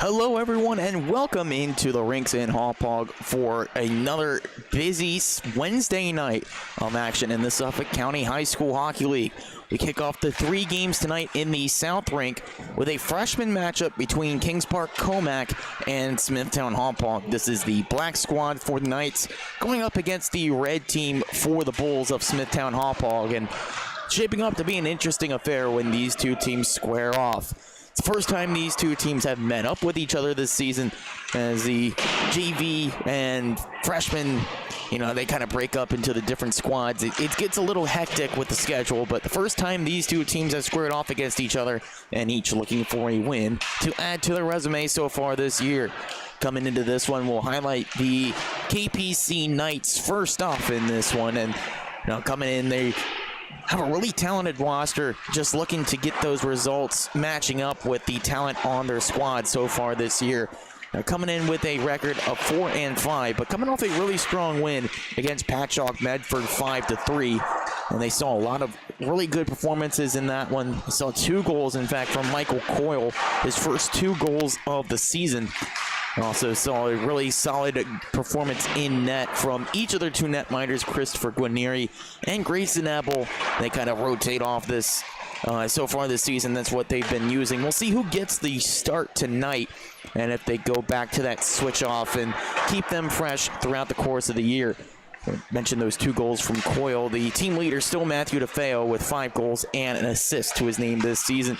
Hello everyone and welcome into the rinks in Hauppauge for another busy Wednesday night of action in the Suffolk County High School Hockey League. We kick off the 3 games tonight in the South Rink with a freshman matchup between Kings Park Commack and Smithtown Hauppauge. This is the black squad for the Knights going up against the red team for the Bulls of Smithtown Hauppauge, and shaping up to be an interesting affair when these two teams square off. It's the first time these two teams have met up with each other this season, as the JV and freshmen, they kind of break up into the different squads. It gets a little hectic with the schedule, but the first time these two teams have squared off against each other, and each looking for a win to add to their resume so far this year. Coming into this one, we'll highlight the KPC Knights first off in this one, and coming in, they have a really talented roster, just looking to get those results matching up with the talent on their squad so far this year. They're coming in with a record of 4-5, but coming off a really strong win against Patchogue Medford 5-3. And they saw a lot of really good performances in that one. They saw 2 goals, in fact, from Michael Coyle, his first 2 goals of the season. Also saw a really solid performance in net from each of their 2 netminders, Christopher Guarnieri and Grayson Ebel. They kind of rotate off this so far this season. That's what they've been using. We'll see who gets the start tonight, and if they go back to that switch off and keep them fresh throughout the course of the year. I mentioned those 2 goals from Coyle. The team leader still Matthew DeFeo with 5 goals and an assist to his name this season.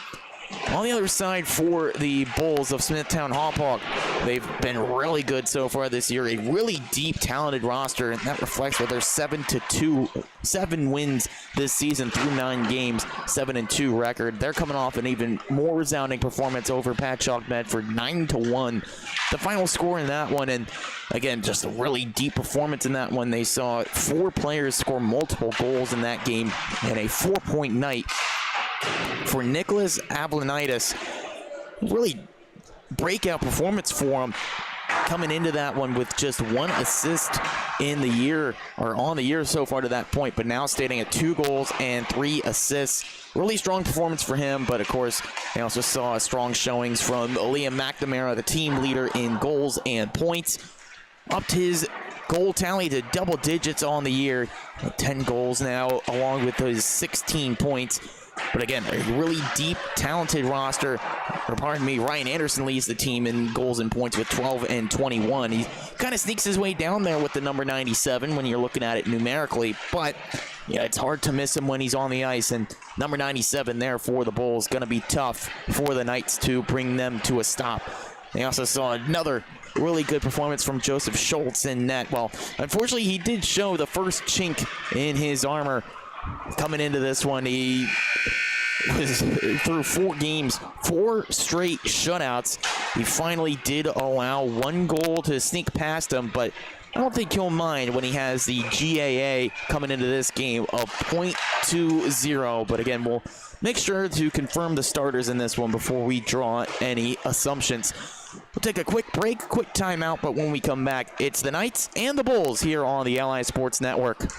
On the other side for the Bulls of Smithtown Hauppauge, they've been really good so far this year. A really deep, talented roster, and that reflects with their 7 wins this season through 9 games, 7-2 record. They're coming off an even more resounding performance over Patchogue Medford, 9-1. The final score in that one, and again, just a really deep performance in that one. They saw 4 players score multiple goals in that game, and a 4-point night for Nicholas Ablanitis. Really breakout performance for him, coming into that one with just 1 assist in the year, or on the year so far to that point, but now standing at 2 goals and 3 assists. Really strong performance for him, but of course, they also saw strong showings from Liam McNamara, the team leader in goals and points. Upped his goal tally to double digits on the year, 10 goals now, along with his 16 points. But again, a really deep, talented roster. Or pardon me, Ryan Anderson leads the team in goals and points with 12 and 21. He kind of sneaks his way down there with the number 97 when you're looking at it numerically. But yeah, it's hard to miss him when he's on the ice. And number 97 there for the Bulls, going to be tough for the Knights to bring them to a stop. They also saw another really good performance from Joseph Schultz in net. Well, unfortunately, he did show the first chink in his armor. Coming into this one, he was through 4 games, 4 straight shutouts. He finally did allow 1 goal to sneak past him, but I don't think he'll mind when he has the GAA coming into this game of .20. But again, we'll make sure to confirm the starters in this one before we draw any assumptions. We'll take a quick break, quick timeout, but when we come back, it's the Knights and the Bulls here on the Ally Sports Network.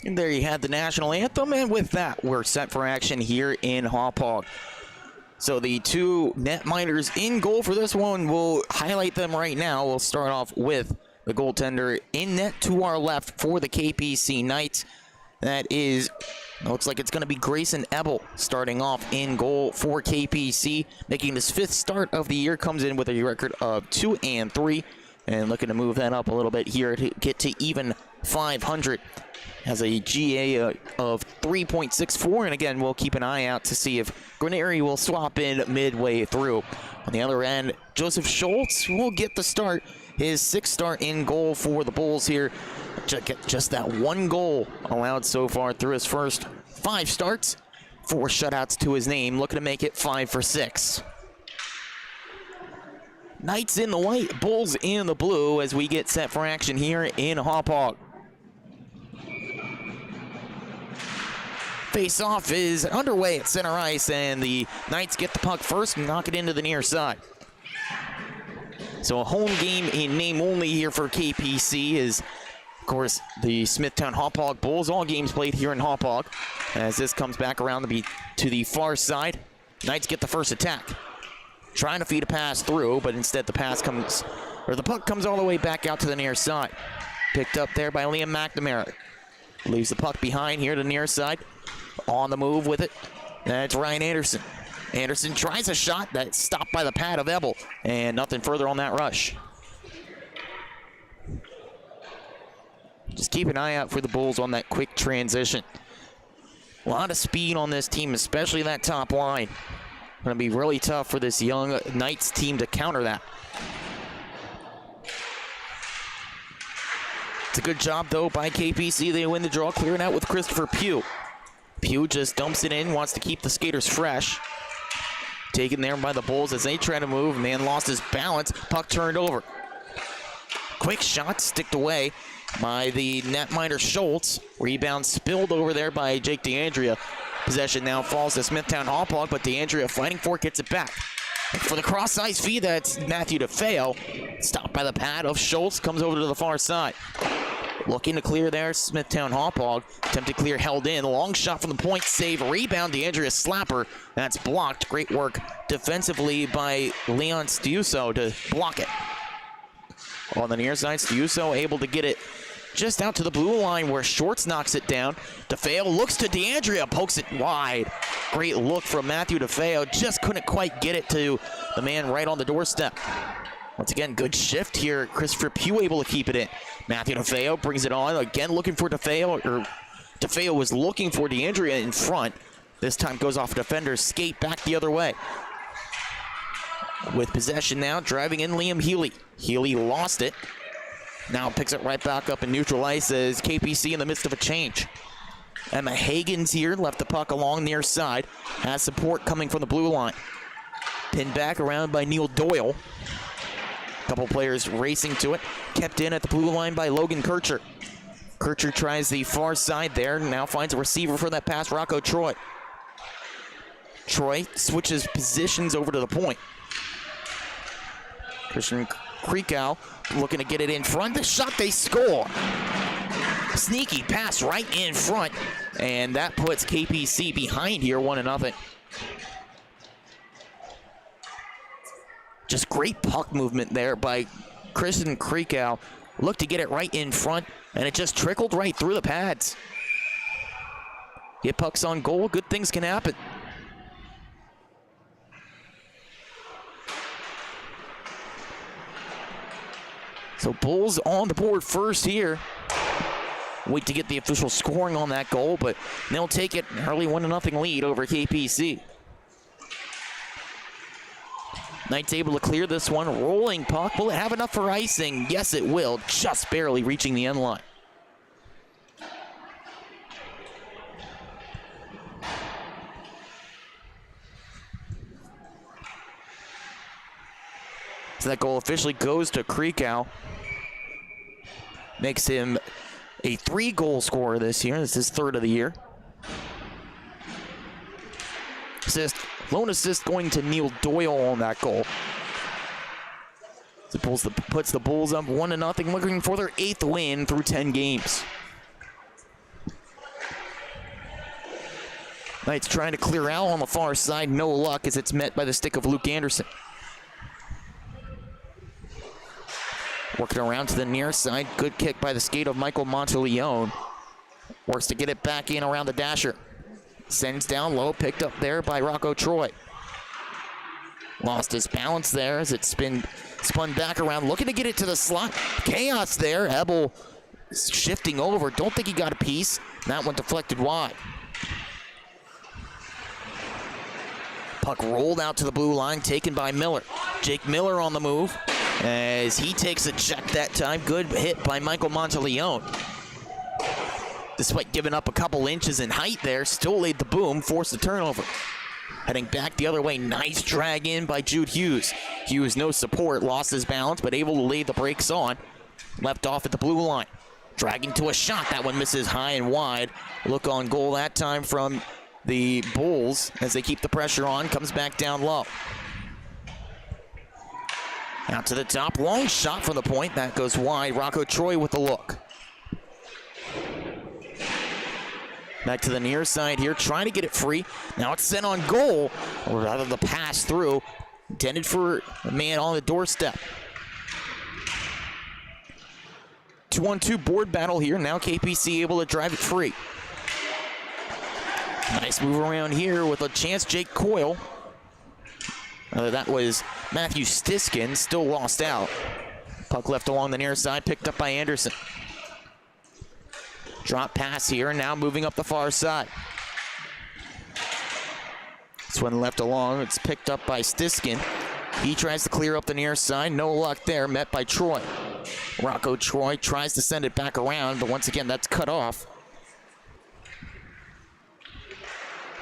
And there you had the national anthem, and with that, we're set for action here in Hauppauge. So the two netminders in goal for this one, we'll highlight them right now. We'll start off with the goaltender in net to our left for the KPC Knights. That is, looks like it's going to be Grayson Ebel starting off in goal for KPC, making his 5th start of the year, comes in with a record of 2-3, and looking to move that up a little bit here to get to even 500. Has a GA of 3.64, and again, we'll keep an eye out to see if Granary will swap in midway through. On the other end, Joseph Schultz will get the start, his 6th start in goal for the Bulls here. Just that 1 goal allowed so far through his first 5 starts, 4 shutouts to his name, looking to make it 5 for 6. Knights in the white, Bulls in the blue as we get set for action here in Hauppauge. Face-off is underway at center ice, and the Knights get the puck first and knock it into the near side. So a home game in name only here for KPC is, of course, the Smithtown Hauppauge Bulls. All games played here in Hauppauge. As this comes back around to the far side, Knights get the first attack. Trying to feed a pass through, but instead the puck comes all the way back out to the near side. Picked up there by Liam McNamara. Leaves the puck behind here to the near side. On the move with it. That's Ryan Anderson. Anderson tries a shot that's stopped by the pad of Ebel, and nothing further on that rush. Just keep an eye out for the Bulls on that quick transition. A lot of speed on this team, especially that top line. Going to be really tough for this young Knights team to counter that. It's a good job, though, by KPC. They win the draw, clearing out with Christopher Pugh. Pugh just dumps it in, wants to keep the skaters fresh. Taken there by the Bulls as they try to move. Man lost his balance. Puck turned over. Quick shot, sticked away by the netminder Schultz. Rebound spilled over there by Jake DeAndrea. Possession now falls to Smithtown Hauppauge, but DeAndrea fighting for it, gets it back. For the cross-ice feed, that's Matthew DeFeo. Stopped by the pad of Schultz, comes over to the far side. Looking to clear there, Smithtown Hauppauge. Attempted clear, held in. Long shot from the point, save, rebound, DeAndrea Slapper. That's blocked. Great work defensively by Leon Stiuso to block it. On the near side, Stiuso able to get it just out to the blue line where Shorts knocks it down. DeFeo looks to DeAndrea, pokes it wide. Great look from Matthew DeFeo. Just couldn't quite get it to the man right on the doorstep. Once again, good shift here. Christopher Pugh able to keep it in. Matthew DeFeo brings it on. Again, looking for DeFeo, or DeFeo was looking for DeAndrea in front. This time goes off a defender's skate back the other way. With possession now, driving in Liam Healy. Healy lost it. Now picks it right back up in neutral ice as KPC in the midst of a change. Emma Hagen's here, left the puck along near side. Has support coming from the blue line. Pinned back around by Neil Doyle. Couple players racing to it. Kept in at the blue line by Logan Kircher. Kircher tries the far side there. Now finds a receiver for that pass, Rocco Troy. Troy switches positions over to the point. Christian Krikow looking to get it in front. The shot, they score. Sneaky pass right in front. And that puts KPC behind here 1-0. Just great puck movement there by Christian Krikow. Looked to get it right in front, and it just trickled right through the pads. Get pucks on goal, good things can happen. So Bulls on the board first here. Wait to get the official scoring on that goal, but they'll take it. Early 1-0 lead over KPC. Knights able to clear this one. Rolling puck. Will it have enough for icing? Yes, it will. Just barely reaching the end line. So that goal officially goes to Krikow. Makes him a 3-goal scorer this year. This is his 3rd of the year. Lone assist going to Neil Doyle on that goal. So puts the Bulls up 1-0, looking for their 8th win through 10 games. Knights trying to clear out on the far side. No luck as it's met by the stick of Luke Anderson. Working around to the near side. Good kick by the skate of Michael Monteleone. Works to get it back in around the dasher. Sends down low, picked up there by Rocco Troy. Lost his balance there as it's been spun back around, looking to get it to the slot. Chaos there. Ebel shifting over. Don't think he got a piece. That one deflected wide. Puck rolled out to the blue line, taken by Miller. Jake Miller on the move as he takes a check that time. Good hit by Michael Monteleone. Despite giving up a couple inches in height there, still laid the boom, forced the turnover. Heading back the other way, nice drag in by Jude Hughes. Hughes, no support, lost his balance, but able to lay the brakes on. Left off at the blue line. Dragging to a shot, that one misses high and wide. Look on goal that time from the Bulls as they keep the pressure on, comes back down low. Out to the top, long shot from the point, that goes wide. Rocco Troy with the look. Back to the near side here, trying to get it free. Now it's sent on goal, or rather the pass through, intended for a man on the doorstep. 2-on-2 board battle here. Now KPC able to drive it free. Nice move around here with a chance. Jake Coyle. That was Matthew Stiskin, still lost out. Puck left along the near side, picked up by Anderson. Drop pass here, now moving up the far side. This one left along, it's picked up by Stiskin. He tries to clear up the near side, no luck there, met by Troy. Rocco Troy tries to send it back around, but once again, that's cut off.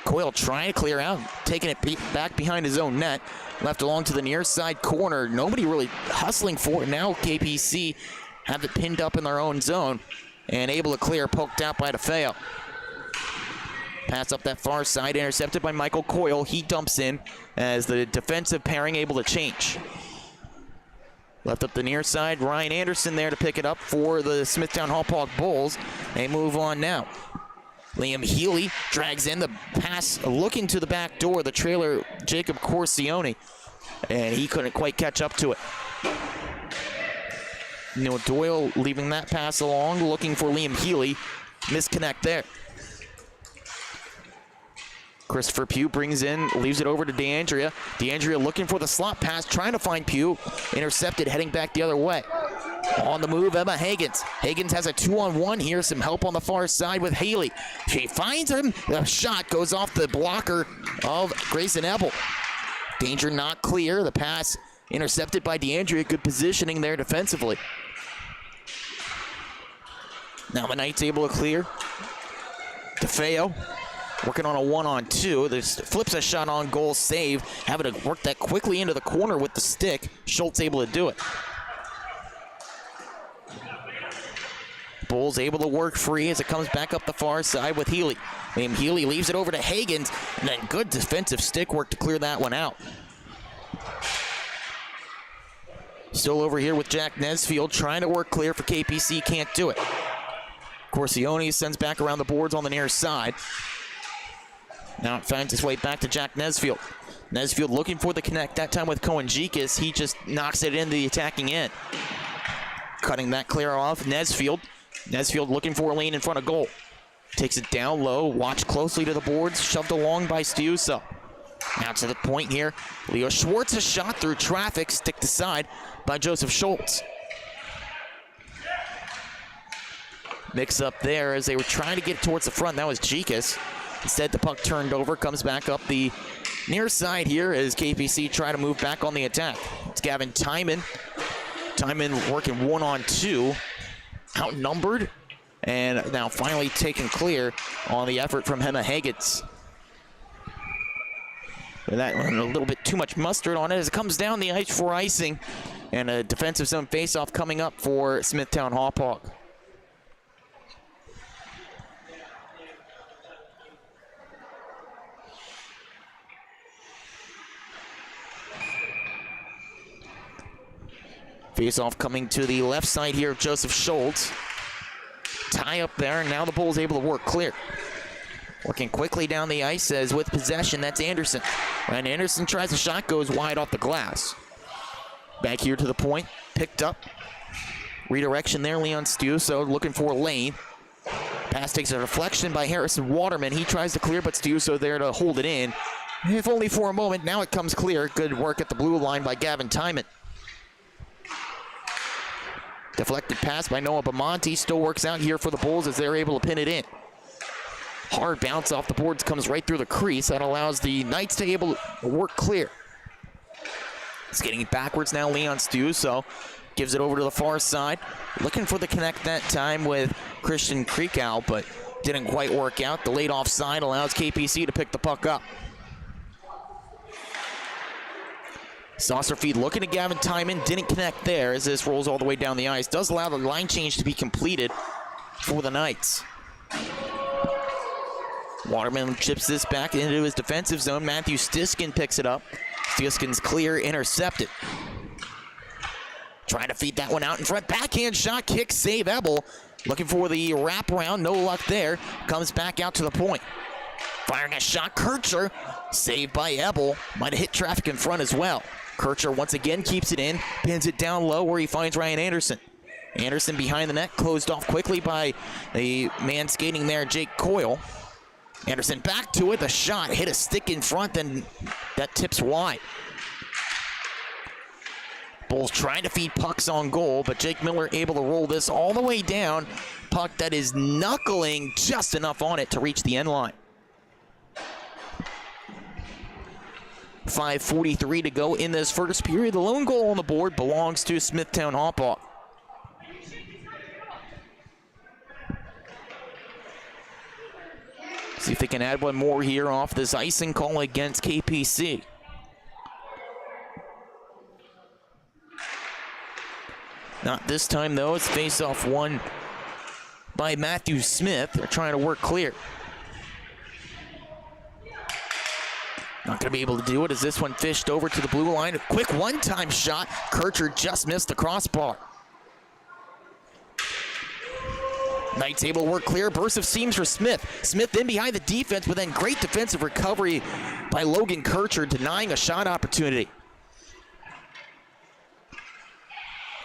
Coyle trying to clear out, taking it back behind his own net. Left along to the near side corner. Nobody really hustling for it. Now KPC have it pinned up in their own zone and able to clear, poked out by DeFeo. Pass up that far side, intercepted by Michael Coyle. He dumps in as the defensive pairing able to change. Left up the near side, Ryan Anderson there to pick it up for the Smithtown Hauppauge Bulls. They move on now. Liam Healy drags in the pass, looking to the back door, the trailer, Jacob Corsione, and he couldn't quite catch up to it. Neil Doyle leaving that pass along, looking for Liam Healy. Misconnect there. Christopher Pugh brings in, leaves it over to DeAndrea. DeAndrea looking for the slot pass, trying to find Pugh. Intercepted, heading back the other way. On the move, Emma Higgins. Higgins has a 2-on-1 here. Some help on the far side with Haley. She finds him. The shot goes off the blocker of Grayson Ebel. Danger not clear. The pass intercepted by DeAndrea. Good positioning there defensively. Now the Knights able to clear. DeFeo working on a 1-on-2. This flips a shot on goal, save. Having to work that quickly into the corner with the stick. Schultz able to do it. Bulls able to work free as it comes back up the far side with Healy. And Healy leaves it over to Higgins, and then good defensive stick work to clear that one out. Still over here with Jack Nesfield, trying to work clear for KPC, can't do it. Corsione sends back around the boards on the near side. Now it finds its way back to Jack Nesfield. Nesfield looking for the connect, that time with Cohen Gikas. He just knocks it into the attacking end. Cutting that clear off, Nesfield. Nesfield looking for a lane in front of goal. Takes it down low, watch closely to the boards, shoved along by Stiuso. Now to the point here. Leo Schwartz, a shot through traffic, sticked aside by Joseph Schultz. Mix up there as they were trying to get towards the front. That was Gikas. Instead, the puck turned over, comes back up the near side here as KPC try to move back on the attack. It's Gavin Timon. Timon working 1-on-2. Outnumbered, and now finally taken clear on the effort from Hema Higgins. That one a little bit too much mustard on it as it comes down the ice for icing, and a defensive zone faceoff coming up for Smithtown Hauppauge. Face-off coming to the left side here of Joseph Schultz. Tie up there, and now the Bulls able to work clear. Working quickly down the ice as with possession, that's Anderson. And Anderson tries a shot, goes wide off the glass. Back here to the point, picked up. Redirection there, Leon Stiuso looking for a lane. Pass takes a deflection by Harrison Waterman. He tries to clear, but Stiuso there to hold it in. If only for a moment, now it comes clear. Good work at the blue line by Gavin Timon. Deflected pass by Noah Bamonte, still works out here for the Bulls as they're able to pin it in. Hard bounce off the boards, comes right through the crease. That allows the Knights to be able to work clear. It's getting it backwards now, Leon Stiuso gives it over to the far side. Looking for the connect that time with Christian Kriekow, but didn't quite work out. The late offside allows KPC to pick the puck up. Saucer feed looking at Gavin Timon, didn't connect there as this rolls all the way down the ice. Does allow the line change to be completed for the Knights. Waterman chips this back into his defensive zone. Matthew Stiskin picks it up. Stiskin's clear, intercepted. Trying to feed that one out in front. Backhand shot, kick, save Ebel. Looking for the wraparound, no luck there. Comes back out to the point. Firing a shot, Kircher. Saved by Ebel. Might have hit traffic in front as well. Kircher once again keeps it in, pins it down low where he finds Ryan Anderson. Anderson behind the net, closed off quickly by the man skating there, Jake Coyle. Anderson back to it, the shot hit a stick in front, then that tips wide. Bulls trying to feed pucks on goal, but Jake Miller able to roll this all the way down. Puck that is knuckling just enough on it to reach the end line. 5:43 to go in this first period. The lone goal on the board belongs to Smithtown Hauppauge. See if they can add one more here off this icing call against KPC. Not this time, though. It's face-off won by Matthew Smith. They're trying to work clear. Not going to be able to do it as this one fished over to the blue line. A quick one-time shot. Kircher just missed the crossbar. Knights able to work clear. Burst of seams for Smith. Smith in behind the defense, but then great defensive recovery by Logan Kircher, denying a shot opportunity.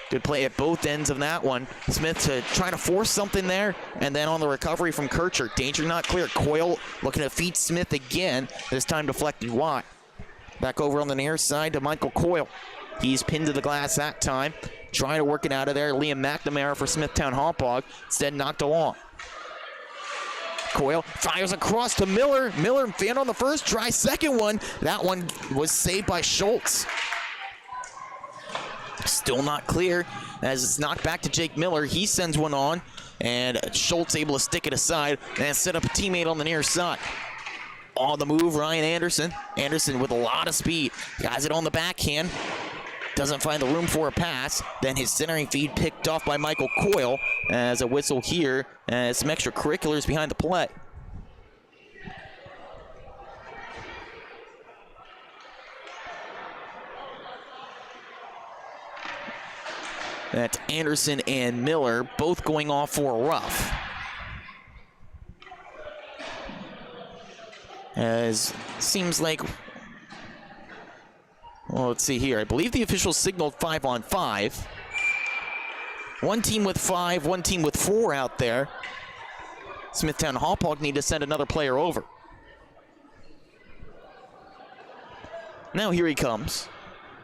Good play at both ends of that one. Smith to try to force something there, and then on the recovery from Kircher. Danger not clear. Coyle looking to feed Smith again. This time deflected wide. Back over on the near side to Michael Coyle. He's pinned to the glass that time. Trying to work it out of there. Liam McNamara for Smithtown Hauppauge. Instead knocked along. Coyle fires across to Miller. Miller fan on the first try. Second one. That one was saved by Schultz. Still not clear as it's knocked back to Jake Miller. He sends one on, and Schultz able to stick it aside and set up a teammate on the near side. On the move, Ryan Anderson. Anderson with a lot of speed. Has it on the backhand. Doesn't find the room for a pass. Then his centering feed picked off by Michael Coyle as a whistle here. Some extracurriculars behind the play. That's Anderson and Miller both going off for a rough. As seems like, well, let's see here. I believe the officials signaled 5-on-5. One team with 5, one team with 4 out there. Smithtown Hauppauge need to send another player over. Now here he comes.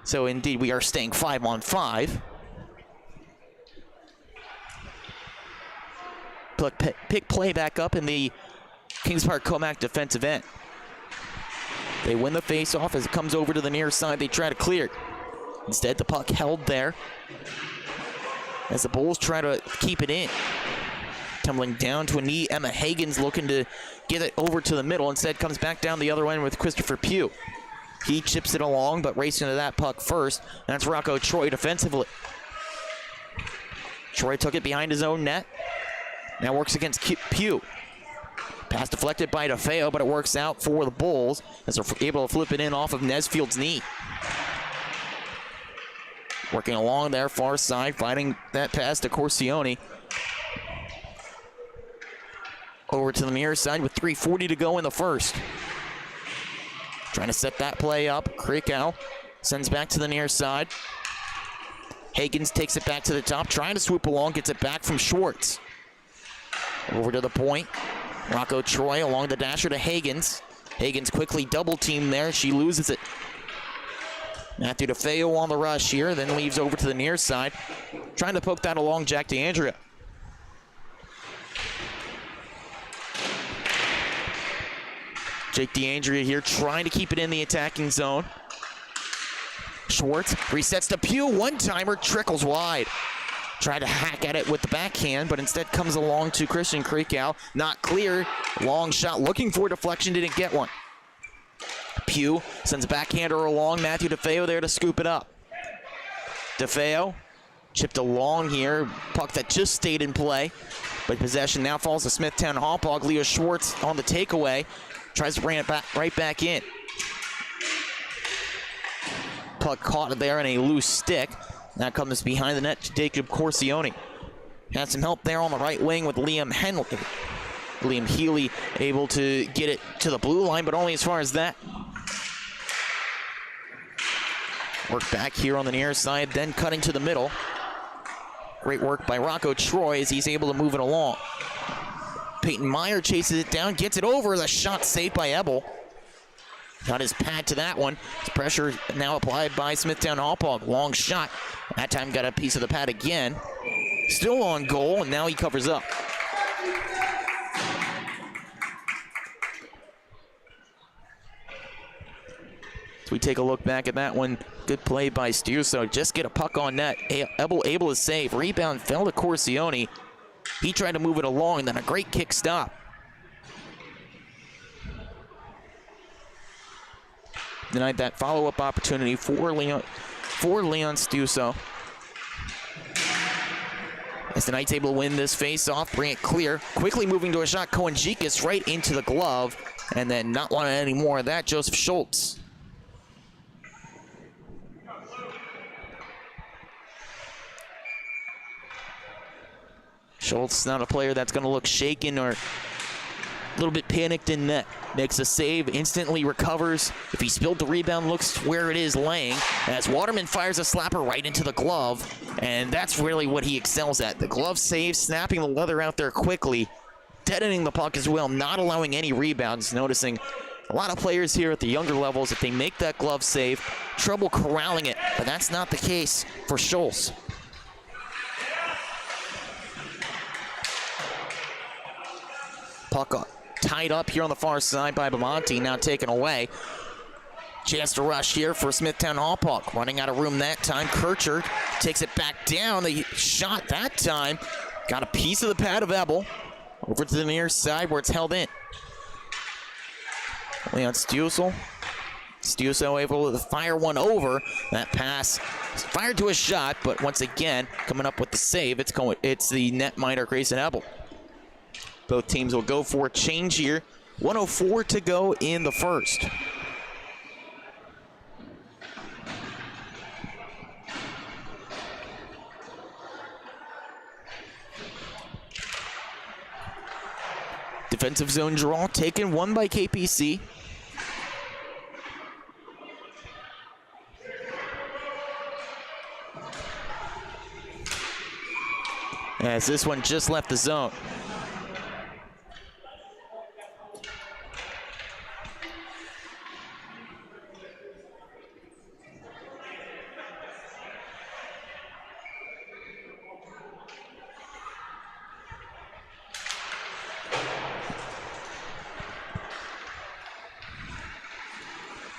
So indeed we are staying 5-on-5. Pick play back up in the Kings Park Commack defensive end. They win the face-off as it comes over to the near side. They try to clear it. Instead, the puck held there as the Bulls try to keep it in. Tumbling down to a knee, Emma Hagen's looking to get it over to the middle. Instead, comes back down the other end with Christopher Pugh. He chips it along, but racing to that puck first. That's Rocco Troy defensively. Troy took it behind his own net. Now works against Pugh. Pass deflected by DeFeo, but it works out for the Bulls as they're able to flip it in off of Nesfield's knee. Working along there, far side, fighting that pass to Corsione. over to the near side with 3:40 to go in the first. Trying to set that play up. Krikow sends back to the near side. Higgins takes it back to the top, trying to swoop along, gets it back from Schwartz. Over to the point. Rocco Troy along the dasher to Higgins. Higgins quickly double teamed there. She loses it. Matthew DeFeo on the rush here, then leaves over to the near side. Trying to poke that along Jack DeAndrea. Jake DeAndrea here trying to keep it in the attacking zone. Schwartz resets to Pugh. One-timer trickles wide. Tried to hack at it with the backhand, but instead comes along to Christian Krikow. Not clear. Long shot looking for deflection. Didn't get one. Pugh sends a backhander along. Matthew DeFeo there to scoop it up. DeFeo chipped along here. Puck that just stayed in play. But possession now falls to Smithtown Hauppauge. Leo Schwartz on the takeaway. Tries to bring it back right back in. Puck caught there in a loose stick. That comes behind the net to Jacob Corsione. Had some help there on the right wing with Liam Healy able to get it to the blue line, but only as far as that. Work back here on the near side, then cutting to the middle. Great work by Rocco Troy as he's able to move it along. Peyton Meyer chases it down, gets it over. The shot saved by Ebel. Got his pad to that one. Pressure now applied by Smithtown Hauppauge. Long shot. That time got a piece of the pad again. Still on goal, and now he covers up. As we take a look back at that one, good play by Stiuso. Just get a puck on net. Ebel able to save. Rebound fell to Corsione. He tried to move it along, and then a great kick stop. Denied that follow-up opportunity for Leon Stiuso. As the Knights able to win this face-off, bring it clear. Quickly moving to a shot, Cohen-Gikas right into the glove. And then not wanting any more of that, Joseph Schultz. Schultz is not a player that's going to look shaken or a little bit panicked in net. Makes a save, instantly recovers. If he spilled the rebound, looks where it is laying. As Waterman fires a slapper right into the glove. And that's really what he excels at. The glove save, snapping the leather out there quickly. Deadening the puck as well, not allowing any rebounds. Noticing a lot of players here at the younger levels, if they make that glove save, trouble corralling it. But that's not the case for Schultz. Puck tied up here on the far side by Bamonte, now taken away. Chance to rush here for Smithtown Hauppauge. Running out of room that time. Kircher takes it back down. The shot that time got a piece of the pad of Ebel. Over to the near side where it's held in. Leon Stiuso. Stiuso able to fire one over. That pass fired to a shot, but once again, coming up with the save, it's the netminder Grayson Ebel. Both teams will go for a change here. 1:04 to go in the first. Defensive zone draw taken, one by KPC. As this one just left the zone.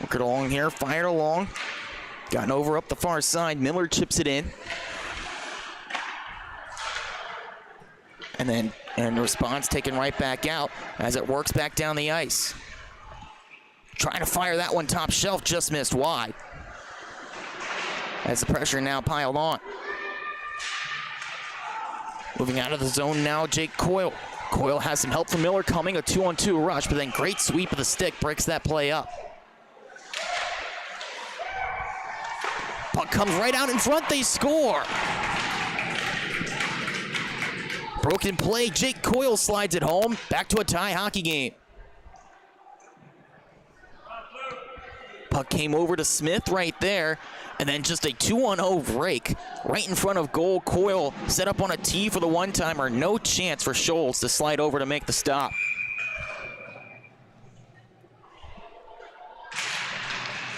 Work it along here, fired along. Gotten over up the far side. Miller chips it in. And then in response, taken right back out as it works back down the ice. Trying to fire that one top shelf, just missed wide. As the pressure now piled on. Moving out of the zone now, Jake Coyle. Coyle has some help from Miller coming, a 2-on-2 rush, but then great sweep of the stick breaks that play up. Puck comes right out in front, they score. Broken play. Jake Coyle slides it home. Back to a tie hockey game. Puck came over to Smith right there, and then just a 2-on-0 break right in front of goal. Coyle set up on a tee for the one-timer. No chance for Schultz to slide over to make the stop.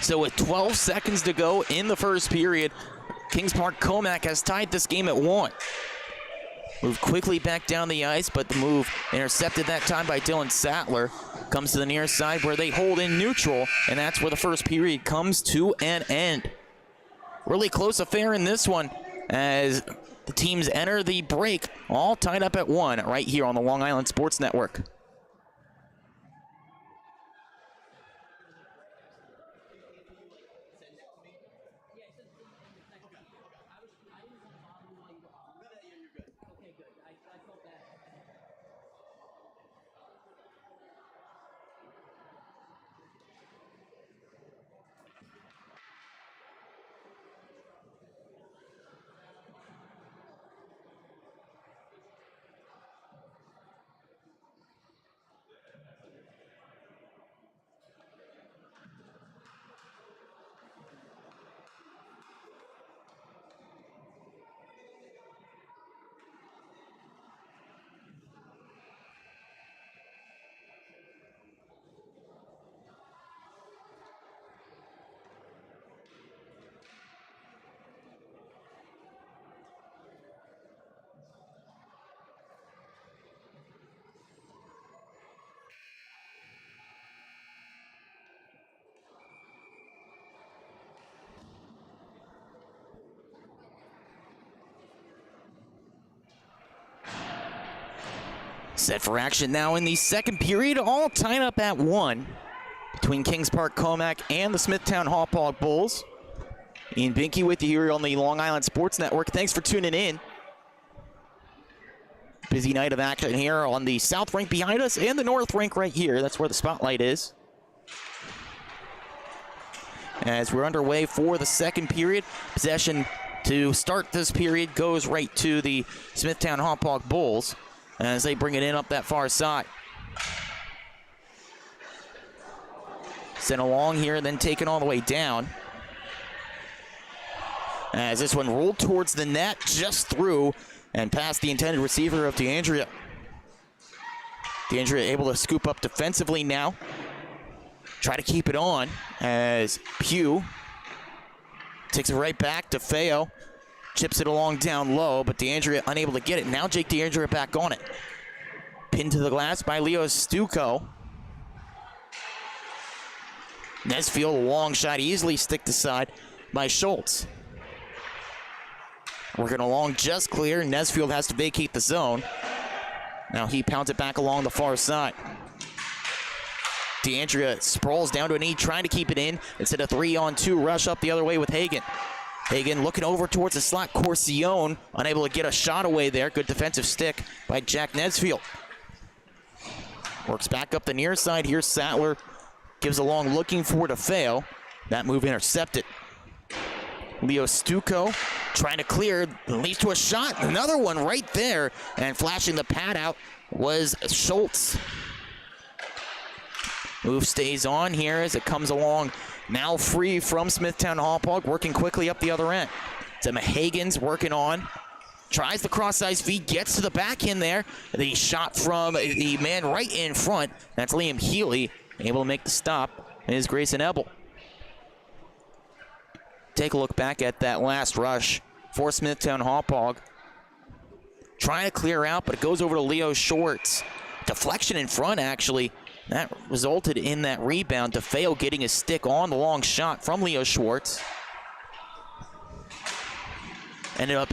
So with 12 seconds to go in the first period, Kings Park Commack has tied this game at 1. Moved quickly back down the ice, but the move intercepted that time by Dylan Sattler. Comes to the near side where they hold in neutral, and that's where the first period comes to an end. Really close affair in this one as the teams enter the break, all tied up at 1 right here on the Long Island Sports Network. Set for action now in the second period, all tied up at 1 between Kings Park Commack and the Smithtown Hauppauge Bulls. Ian Binky with you here on the Long Island Sports Network. Thanks for tuning in. Busy night of action here on the south rink behind us and the north rink right here. That's where the spotlight is. As we're underway for the second period, possession to start this period goes right to the Smithtown Hauppauge Bulls as they bring it in up that far side. Sent along here, then taken all the way down. As this one rolled towards the net, just through and past the intended receiver of DeAndrea. DeAndrea able to scoop up defensively now. Try to keep it on as Pugh takes it right back to Feo. Chips it along down low, but DeAndrea unable to get it. Now Jake DeAndrea back on it. Pinned to the glass by Leo Stuco. Nesfield, a long shot, easily sticked aside by Schultz. Working along just clear. Nesfield has to vacate the zone. Now he pounds it back along the far side. DeAndrea sprawls down to a knee, trying to keep it in. Instead of 3-on-2 rush up the other way with Hagan. Hagan looking over towards the slot. Corcione unable to get a shot away there. Good defensive stick by Jack Nesfield. Works back up the near side here. Sattler gives a long looking for DeFeo. That move intercepted. Leo Stuco trying to clear, leads to a shot. Another one right there. And flashing the pad out was Schultz. Move stays on here as it comes along. Now free from Smithtown Hauppauge, working quickly up the other end. Emma Hagan's working on. Tries the cross-ice feed, gets to the back end there. The shot from the man right in front. That's Liam Healy, able to make the stop. Is Grayson Ebel. Take a look back at that last rush for Smithtown Hauppauge. Trying to clear out, but it goes over to Leo Schwartz. Deflection in front, actually. That resulted in that rebound. DeFeo getting his stick on the long shot from Leo Schwartz. Ended up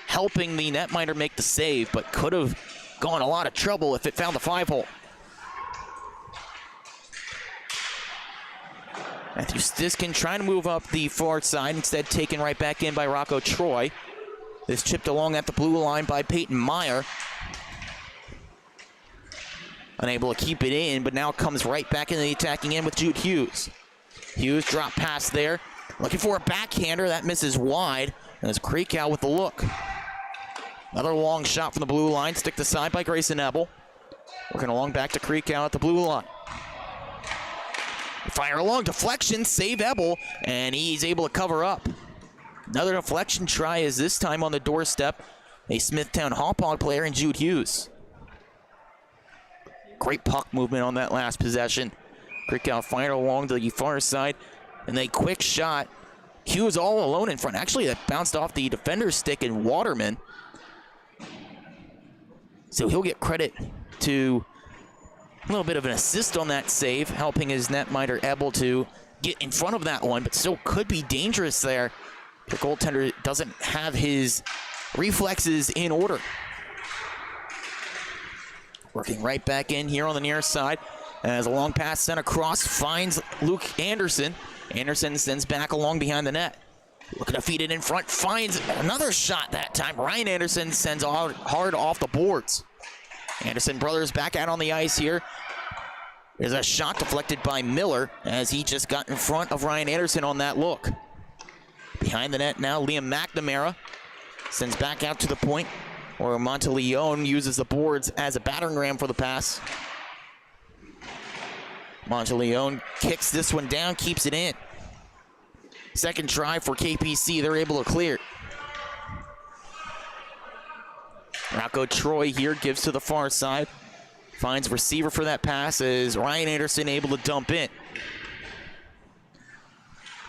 helping the netminder make the save, but could have gone a lot of trouble if it found the 5-hole. Matthew Stiskin trying to move up the far side, instead taken right back in by Rocco Troy. This chipped along at the blue line by Peyton Meyer. Unable to keep it in, but now comes right back into the attacking end with Jude Hughes. Hughes drop pass there. Looking for a backhander. That misses wide. And it's Creek out with the look. Another long shot from the blue line, sticked aside by Grayson Ebel. Working along back to Creekow at the blue line. Fire along, deflection, save Ebel, and he's able to cover up. Another deflection try is this time on the doorstep. A Smithtown Hauppauge player in Jude Hughes. Great puck movement on that last possession. Creekow fired along to the far side, and a quick shot. Hughes all alone in front. Actually, that bounced off the defender's stick in Waterman. So he'll get credit to a little bit of an assist on that save, helping his netminder Ebel to get in front of that one, but still could be dangerous there. The goaltender doesn't have his reflexes in order. Working right back in here on the near side as a long pass sent across, finds Luke Anderson. Anderson sends back along behind the net. Looking to feed it in front, finds another shot that time. Ryan Anderson sends hard off the boards. Anderson brothers back out on the ice here. There's a shot deflected by Miller as he just got in front of Ryan Anderson on that look. Behind the net now, Liam McNamara sends back out to the point, where Monteleone uses the boards as a battering ram for the pass. Monteleone kicks this one down, keeps it in. Second try for KPC, they're able to clear. Rocco Troy here gives to the far side. Finds receiver for that pass as Ryan Anderson able to dump in.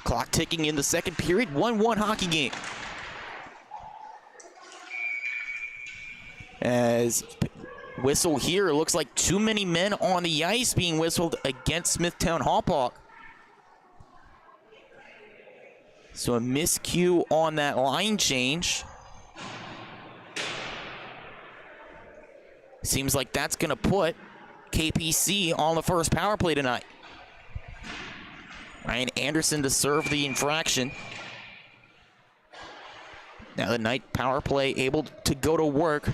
Clock ticking in the second period, 1-1 hockey game. As whistle here, it looks like too many men on the ice being whistled against Smithtown Hauppauge. So a miscue on that line change. Seems like that's going to put KPC on the first power play tonight. Ryan Anderson to serve the infraction. Now the night power play able to go to work.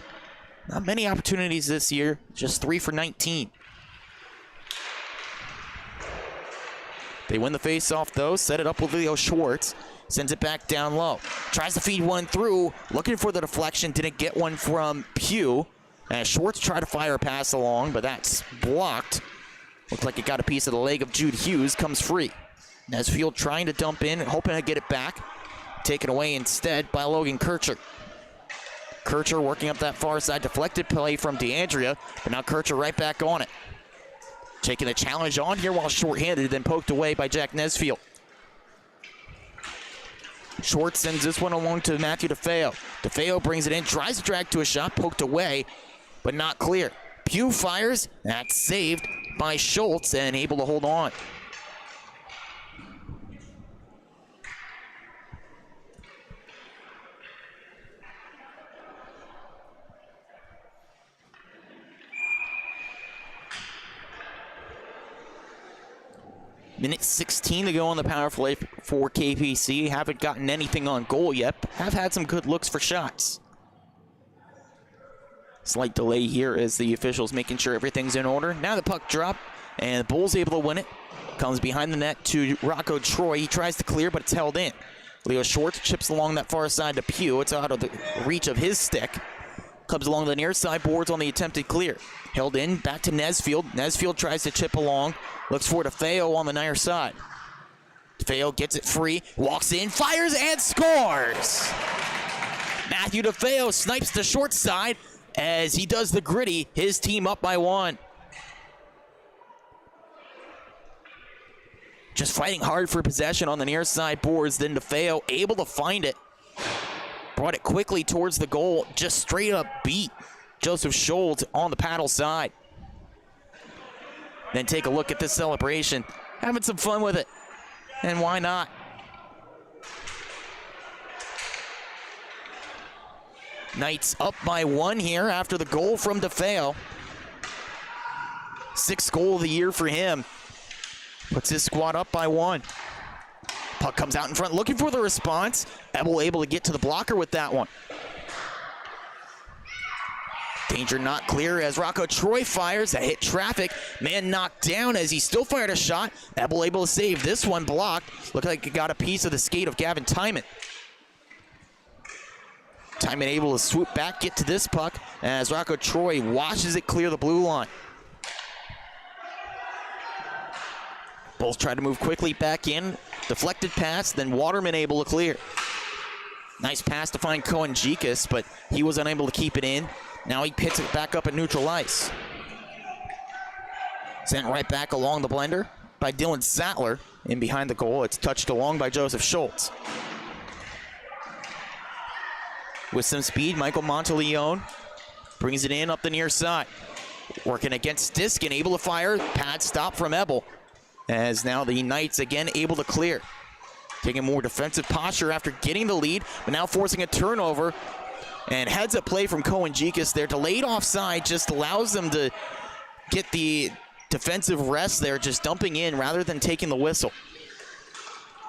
Not many opportunities this year, just 3 for 19. They win the face-off though, set it up with Leo Schwartz. Sends it back down low. Tries to feed one through, looking for the deflection, didn't get one from Pugh. And Schwartz tried to fire a pass along, but that's blocked. Looks like it got a piece of the leg of Jude Hughes, comes free. Nesfield trying to dump in, hoping to get it back. Taken away instead by Logan Kircher. Kircher working up that far side, deflected play from DeAndrea, but now Kircher right back on it. Taking the challenge on here while shorthanded, then poked away by Jack Nesfield. Schwartz sends this one along to Matthew DeFeo. DeFeo brings it in, tries to drag to a shot, poked away, but not clear. Pugh fires, that's saved by Schultz and able to hold on. Minute 16 to go on the power play for KPC. Haven't gotten anything on goal yet. Have had some good looks for shots. Slight delay here as the officials making sure everything's in order. Now the puck drop, and the Bulls able to win it. Comes behind the net to Rocco Troy. He tries to clear, but it's held in. Leo Schwartz chips along that far side to Pugh. It's out of the reach of his stick. Comes along the near side boards on the attempted clear. Held in, back to Nesfield. Nesfield tries to chip along. Looks for DeFeo on the near side. DeFeo gets it free, walks in, fires, and scores! Matthew DeFeo snipes the short side as he does the gritty, his team up by 1. Just fighting hard for possession on the near side boards, then DeFeo able to find it. Brought it quickly towards the goal, just straight up beat Joseph Schultz on the paddle side. Then take a look at this celebration. Having some fun with it. And why not? Knights up by 1 here after the goal from DeFeo. 6th goal of the year for him. Puts his squad up by 1. Puck comes out in front, looking for the response. Ebel able to get to the blocker with that one. Danger not clear as Rocco Troy fires. That hit traffic. Man knocked down as he still fired a shot. Ebel able to save this one, blocked. Looked like it got a piece of the skate of Gavin Timon. Time and able to swoop back, get to this puck, as Rocco Troy washes it clear the blue line. Bulls try to move quickly back in. Deflected pass, then Waterman able to clear. Nice pass to find Cohen Jikas, but he was unable to keep it in. Now he pits it back up at neutral ice. Sent right back along the blender by Dylan Sattler. In behind the goal, it's touched along by Joseph Schultz. With some speed, Michael Monteleone brings it in up the near side. Working against Diskin, able to fire. Pad stop from Ebel. As now the Knights again able to clear. Taking more defensive posture after getting the lead, but now forcing a turnover. And heads up play from Cohen Jikas there. Delayed offside just allows them to get the defensive rest there, just dumping in rather than taking the whistle.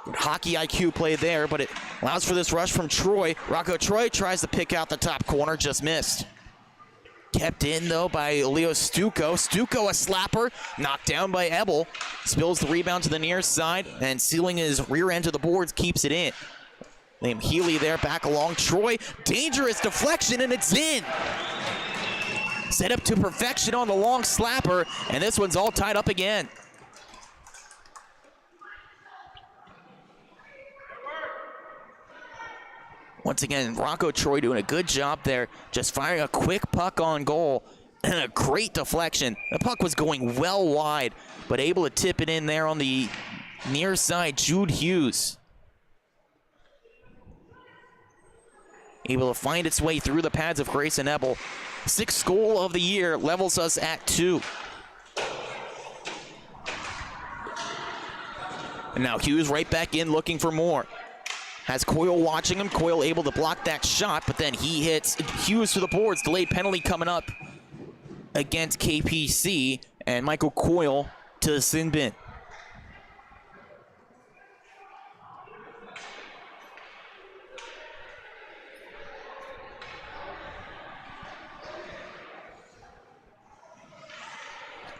Good hockey IQ play there, but it allows for this rush from Troy. Rocco Troy tries to pick out the top corner, just missed. Kept in, though, by Leo Stuco. Stuco, a slapper, knocked down by Ebel. Spills the rebound to the near side, and sealing his rear end to the boards, keeps it in. Liam Healy there, back along Troy. Dangerous deflection, and it's in. Set up to perfection on the long slapper, and this one's all tied up again. Once again, Rocco Troy doing a good job there, just firing a quick puck on goal and a great deflection. The puck was going well wide, but able to tip it in there on the near side, Jude Hughes. Able to find its way through the pads of Grayson Ebel. Sixth goal of the year, levels us at 2. And now Hughes right back in looking for more. Has Coyle watching him. Coyle able to block that shot, but then he hits Hughes to the boards. Delayed penalty coming up against KPC, and Michael Coyle to the sin bin.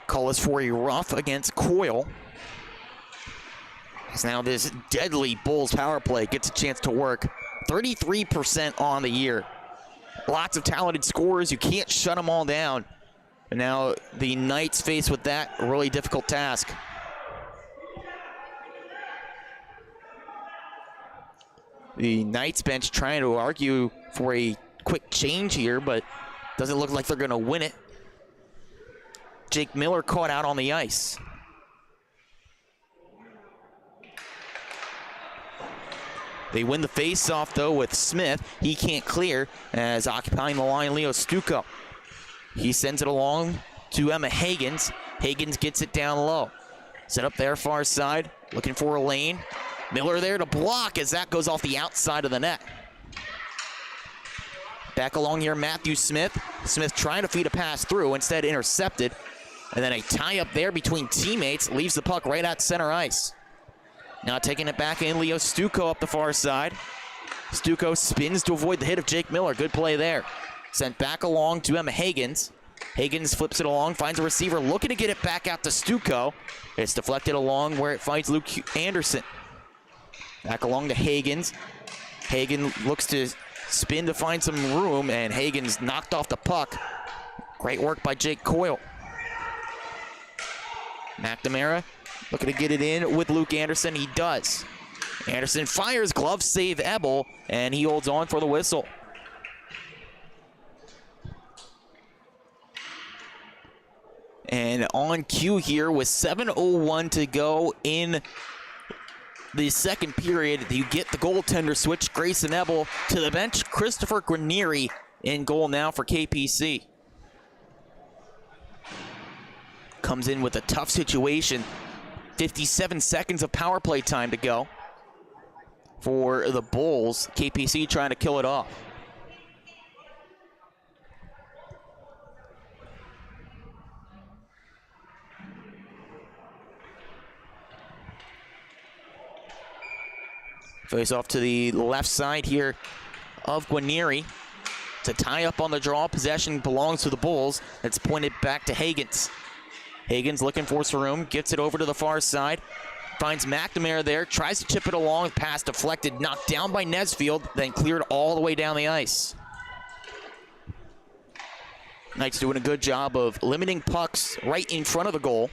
Call is for a rough against Coyle. As now this deadly Bulls power play gets a chance to work. 33% on the year. Lots of talented scorers. You can't shut them all down. And now the Knights face with that really difficult task. The Knights bench trying to argue for a quick change here, but doesn't look like they're going to win it. Jake Miller caught out on the ice. They win the face-off, though, with Smith. He can't clear, as occupying the line, Leo Stuco. He sends it along to Emma Hagans. Hagans gets it down low. Set up there, far side, looking for a lane. Miller there to block as that goes off the outside of the net. Back along here, Matthew Smith. Smith trying to feed a pass through, instead intercepted. And then a tie-up there between teammates leaves the puck right at center ice. Now taking it back in, Leo Stuco up the far side. Stuco spins to avoid the hit of Jake Miller. Good play there. Sent back along to Emma Hagans. Hagans flips it along, finds a receiver looking to get it back out to Stuco. It's deflected along where it finds Luke Anderson. Back along to Hagans. Hagan looks to spin to find some room, and Hagans knocked off the puck. Great work by Jake Coyle. McNamara looking to get it in with Luke Anderson. He does. Anderson fires, glove save Ebel, and he holds on for the whistle. And on cue here with 7:01 to go in the second period, you get the goaltender switch. Grayson Ebel to the bench. Christopher Granieri in goal now for KPC. Comes in with a tough situation. 57 seconds of power play time to go for the Bulls. KPC trying to kill it off. Face off to the left side here of Guarnieri to tie up on the draw. Possession belongs to the Bulls. It's pointed back to Hagans. Hagans looking for some room, gets it over to the far side. Finds McNamara there, tries to chip it along, pass deflected, knocked down by Nesfield, then cleared all the way down the ice. Knights doing a good job of limiting pucks right in front of the goal.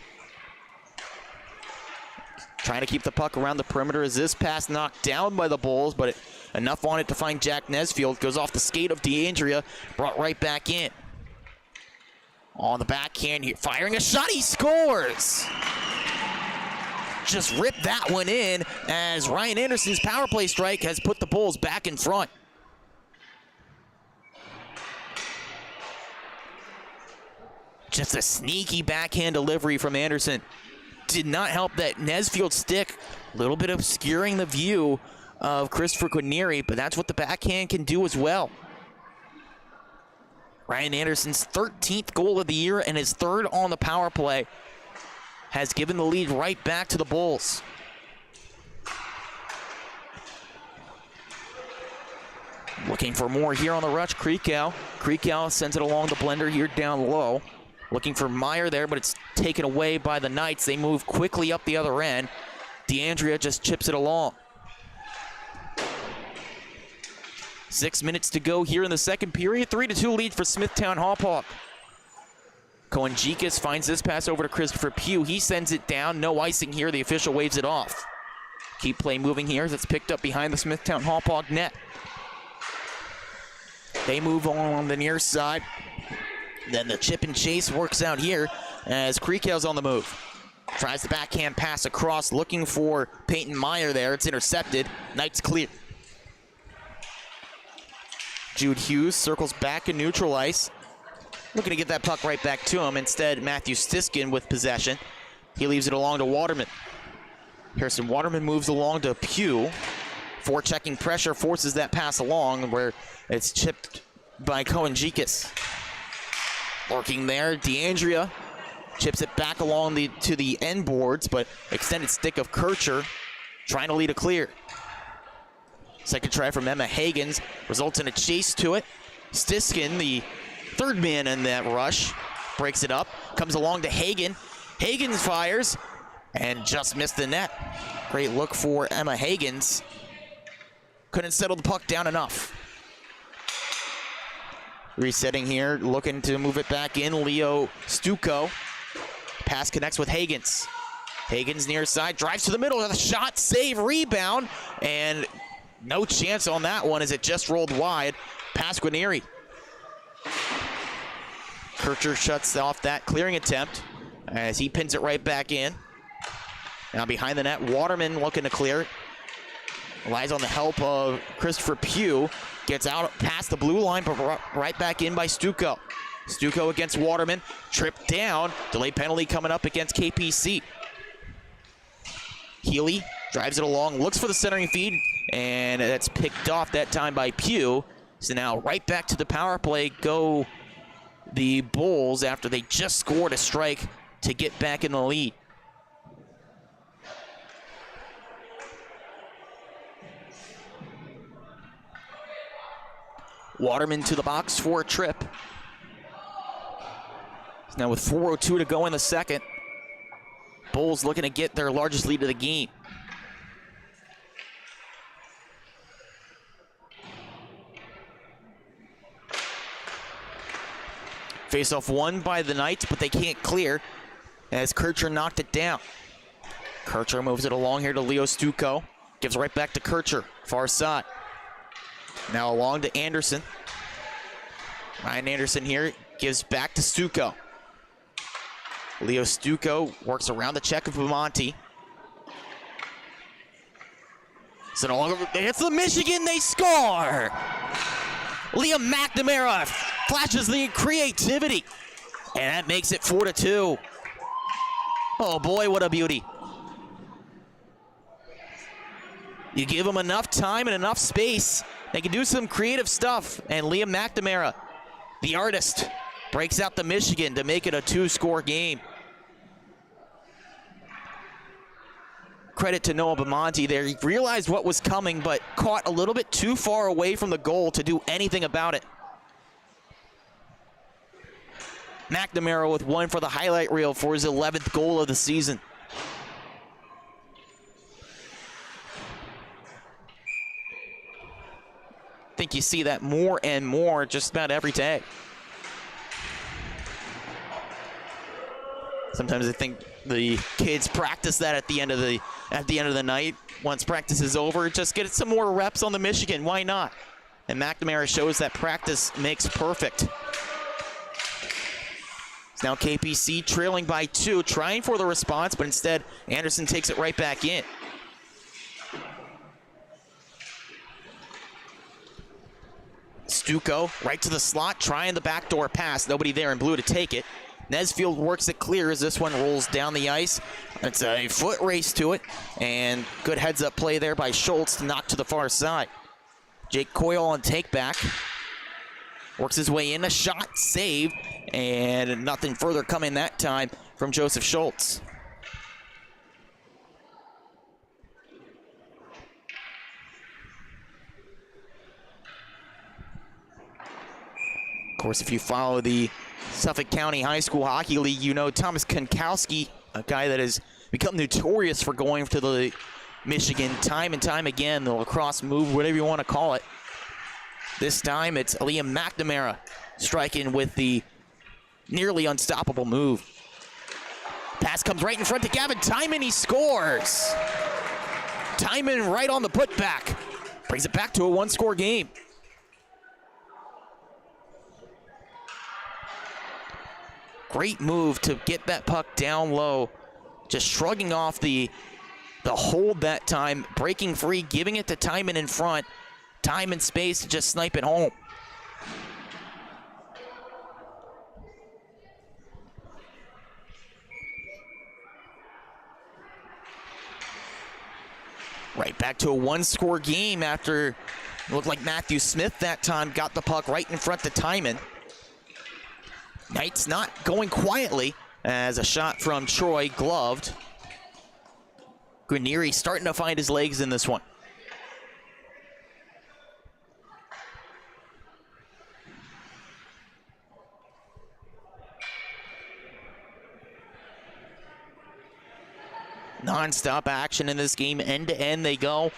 Trying to keep the puck around the perimeter as this pass knocked down by the Bulls, but enough on it to find Jack Nesfield. Goes off the skate of DeAndrea, brought right back in. On the backhand, firing a shot, he scores! Just ripped that one in as Ryan Anderson's power play strike has put the Bulls back in front. Just a sneaky backhand delivery from Anderson. Did not help that Nesfield stick, a little bit obscuring the view of Christopher Quinieri, but that's what the backhand can do as well. Ryan Anderson's 13th goal of the year and his 3rd on the power play has given the lead right back to the Bulls. Looking for more here on the rush, Kreekow. Kreekow sends it along the blender here down low. Looking for Meyer there, but it's taken away by the Knights. They move quickly up the other end. DeAndrea just chips it along. 6 minutes to go here in the second period. 3-2 lead for Smithtown Hauppauge. Cohen-Gikas finds this pass over to Christopher Pugh. He sends it down. No icing here. The official waves it off. Keep play moving here as it's picked up behind the Smithtown Hauppauge net. They move on the near side. Then the chip and chase works out here as Kreekow's on the move. Tries the backhand pass across, looking for Peyton Meyer there. It's intercepted. Knights clear. Jude Hughes circles back in neutral ice. Looking to get that puck right back to him. Instead, Matthew Stiskin with possession. He leaves it along to Waterman. Harrison Waterman moves along to Pugh. Forechecking pressure forces that pass along where it's chipped by Cohen-Gikas. Working there, DeAndrea chips it back along to the end boards, but extended stick of Kircher trying to lead a clear. Second try from Emma Hagens results in a chase to it. Stiskin, the 3rd man in that rush, breaks it up, comes along to Hagen. Hagens fires and just missed the net. Great look for Emma Hagens. Couldn't settle the puck down enough. Resetting here, looking to move it back in. Leo Stuco. Pass connects with Hagens. Hagens near side, drives to the middle, a shot, save, rebound, and no chance on that one as it just rolled wide. Past Quinieri. Kircher shuts off that clearing attempt as he pins it right back in. Now behind the net, Waterman looking to clear it. Relies on the help of Christopher Pugh. Gets out past the blue line, but right back in by Stuco. Stuco against Waterman. Tripped down. Delay penalty coming up against KPC. Healy drives it along, looks for the centering feed, and that's picked off that time by Pugh. So now right back to the power play go the Bulls after they just scored a strike to get back in the lead. Waterman to the box for a trip. Now with 4:02 to go in the second, Bulls looking to get their largest lead of the game. Face-off won by the Knights, but they can't clear as Kircher knocked it down. Kircher moves it along here to Leo Stuco. Gives right back to Kircher, far side. Now along to Anderson. Ryan Anderson here gives back to Stuco. Leo Stuco works around the check of Bamonte. So no longer hits the Michigan, they score! Liam McNamara flashes the creativity, and that makes it 4-2. Oh boy, what a beauty. You give them enough time and enough space, they can do some creative stuff, and Liam McNamara, the artist, breaks out the Michigan to make it a 2-score game. Credit to Noah Bamonte there. He realized what was coming, but caught a little bit too far away from the goal to do anything about it. McNamara with one for the highlight reel for his 11th goal of the season. think you see that more and more just about every day. Sometimes I think the kids practice that at the end of the night. Once practice is over, just get some more reps on the Michigan. Why not? And McNamara shows that practice makes perfect. It's now KPC trailing by 2, trying for the response, but instead Anderson takes it right back in. Stuco right to the slot, trying the backdoor pass. Nobody there in blue to take it. Nesfield works it clear as this one rolls down the ice. It's a foot race to it, and good heads-up play there by Schultz to knock to the far side. Jake Coyle on take-back. Works his way in, a shot, save, and nothing further coming that time from Joseph Schultz. Of course, if you follow the Suffolk County High School Hockey League, you know Thomas Konkowski, a guy that has become notorious for going to the Michigan time and time again, the lacrosse move, whatever you want to call it. This time it's Liam McNamara striking with the nearly unstoppable move. Pass comes right in front to Gavin Timon, he scores! Timon right on the putback, brings it back to a one-score game. Great move to get that puck down low. Just shrugging off the hold that time, breaking free, giving it to Timon in front. Time and space to just snipe it home. Right back to a one-score game after it looked like Matthew Smith that time got the puck right in front to Timon. Knights not going quietly as a shot from Troy gloved. Guarnieri starting to find his legs in this one. Non-stop action in this game, end to end they go.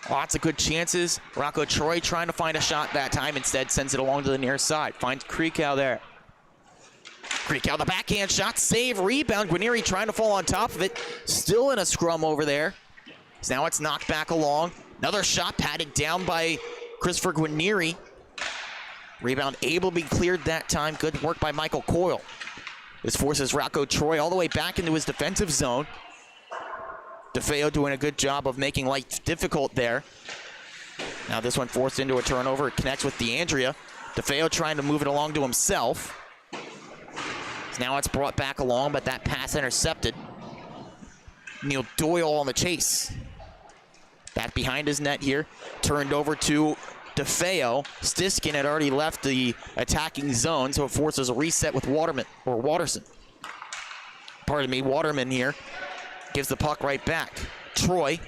Lots of good chances. Rocco Troy trying to find a shot that time, instead sends it along to the near side. Finds Kreekow there. Kreekow, the backhand shot, save, rebound. Guarnieri trying to fall on top of it. Still in a scrum over there. So now it's knocked back along. Another shot patted down by Christopher Guarnieri. Rebound able to be cleared that time. Good work by Michael Coyle. This forces Rocco Troy all the way back into his defensive zone. DeFeo doing a good job of making life difficult there. Now this one forced into a turnover. It connects with DeAndrea. DeFeo trying to move it along to himself. So now it's brought back along, but that pass intercepted. Neil Doyle on the chase. Back behind his net here. Turned over to DeFeo. Stiskin had already left the attacking zone, so it forces a reset with Waterson. Pardon me, Waterman here. Gives the puck right back. Troy.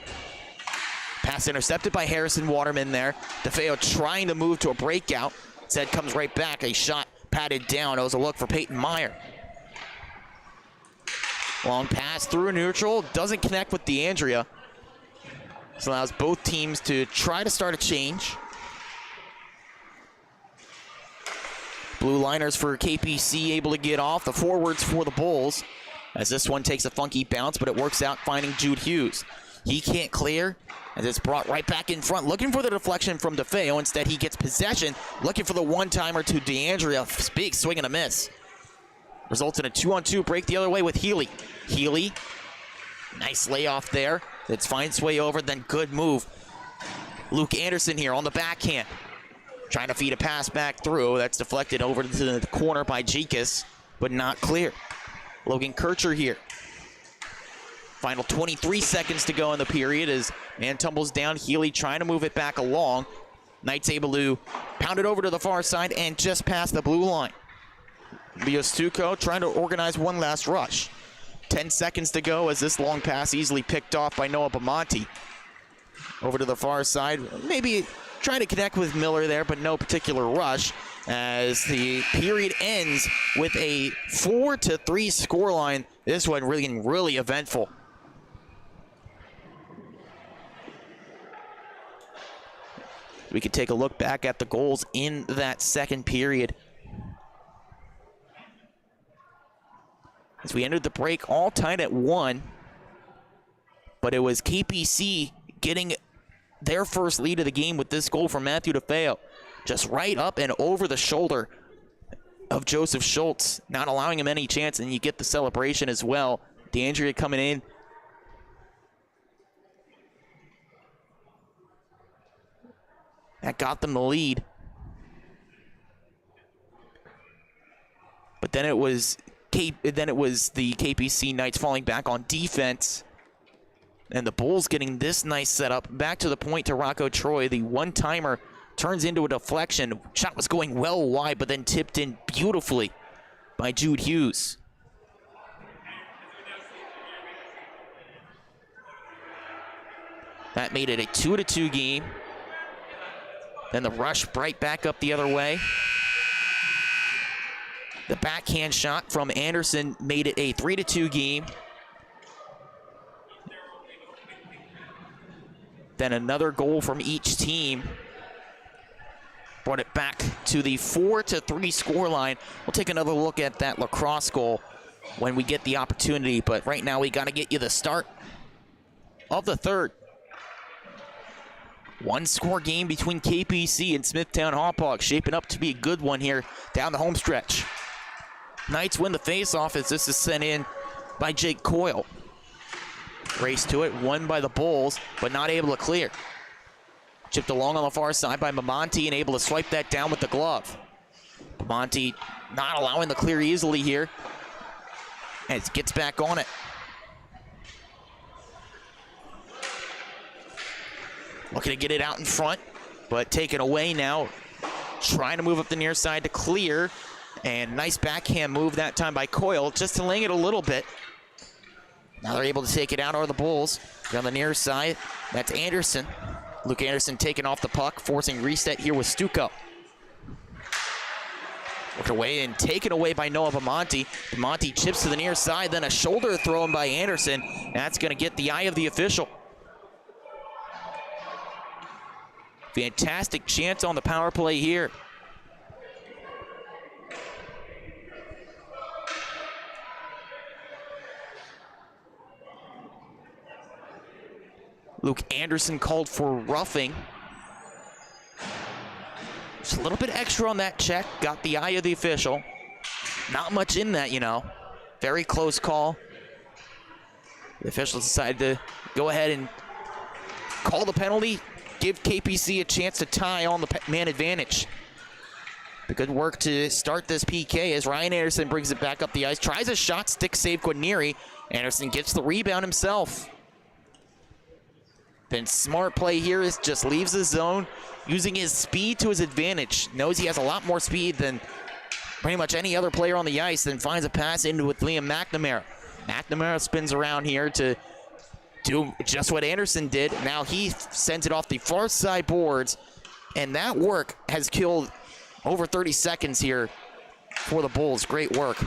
Pass intercepted by Harrison Waterman there. DeFeo trying to move to a breakout. Instead comes right back. A shot patted down. It was a look for Peyton Meyer. Long pass through neutral. Doesn't connect with DeAndrea. This allows both teams to try to start a change. Blue liners for KPC able to get off. The forwards for the Bulls. As this one takes a funky bounce, but it works out finding Jude Hughes. He can't clear, and it's brought right back in front, looking for the deflection from DeFeo. Instead, he gets possession, looking for the one-timer to DeAndrea. Big swing and a miss. Results in a 2-on-2 break the other way with Healy. Healy, nice layoff there. It finds its way over, then good move. Luke Anderson here on the backhand. Trying to feed a pass back through. That's deflected over to the corner by Jekus, but not clear. Logan Kircher here. Final 23 seconds to go in the period as man tumbles down. Healy trying to move it back along. Knights able to pound it over to the far side and just past the blue line. Biostuco trying to organize one last rush. 10 seconds to go as this long pass easily picked off by Noah Bamonte. Over to the far side. Maybe trying to connect with Miller there, but no particular rush. As the period ends with a 4-3 scoreline. This one really eventful. We could take a look back at the goals in that second period. As we entered the break, all tied at 1. But it was KPC getting their first lead of the game with this goal from Matthew DeFeo. Just right up and over the shoulder of Joseph Schultz, not allowing him any chance, and you get the celebration as well. DeAndrea coming in. That got them the lead. But then it was the KPC Knights falling back on defense. And the Bulls getting this nice setup. Back to the point to Rocco Troy. The one-timer turns into a deflection. Shot was going well wide, but then tipped in beautifully by Jude Hughes. That made it a 2-2 game. Then the rush right back up the other way. The backhand shot from Anderson made it a 3-2 game. Then another goal from each team brought it back to the 4-3 scoreline. We'll take another look at that lacrosse goal when we get the opportunity, but right now we got to get you the start of the third. One-score game between KPC and Smithtown Hauppauge, shaping up to be a good one here down the home stretch. Knights win the face-off as this is sent in by Jake Coyle. Race to it, won by the Bulls, but not able to clear. Chipped along on the far side by Mamonti and able to swipe that down with the glove. Mamonti not allowing the clear easily here. And it gets back on it. Looking to get it out in front, but taken away now. Trying to move up the near side to clear. And nice backhand move that time by Coyle, just delaying it a little bit. Now they're able to take it out are the Bulls. Down the near side, that's Anderson. Luke Anderson taking off the puck, forcing reset here with Stuco. Worked away and taken away by Noah Bamonti. Bamonti chips to the near side, then a shoulder thrown by Anderson. That's going to get the eye of the official. Fantastic chance on the power play here. Luke Anderson called for roughing. Just a little bit extra on that check. Got the eye of the official. Not much in that, you know. Very close call. The officials decided to go ahead and call the penalty. Give KPC a chance to tie on the man advantage. The good work to start this PK as Ryan Anderson brings it back up the ice. Tries a shot, stick save Guarnieri. Anderson gets the rebound himself. Then smart play here is just leaves the zone, using his speed to his advantage. Knows he has a lot more speed than pretty much any other player on the ice, then finds a pass into with Liam McNamara. McNamara spins around here to do just what Anderson did. Now he sends it off the far side boards, and that work has killed over 30 seconds here for the Bulls. Great work.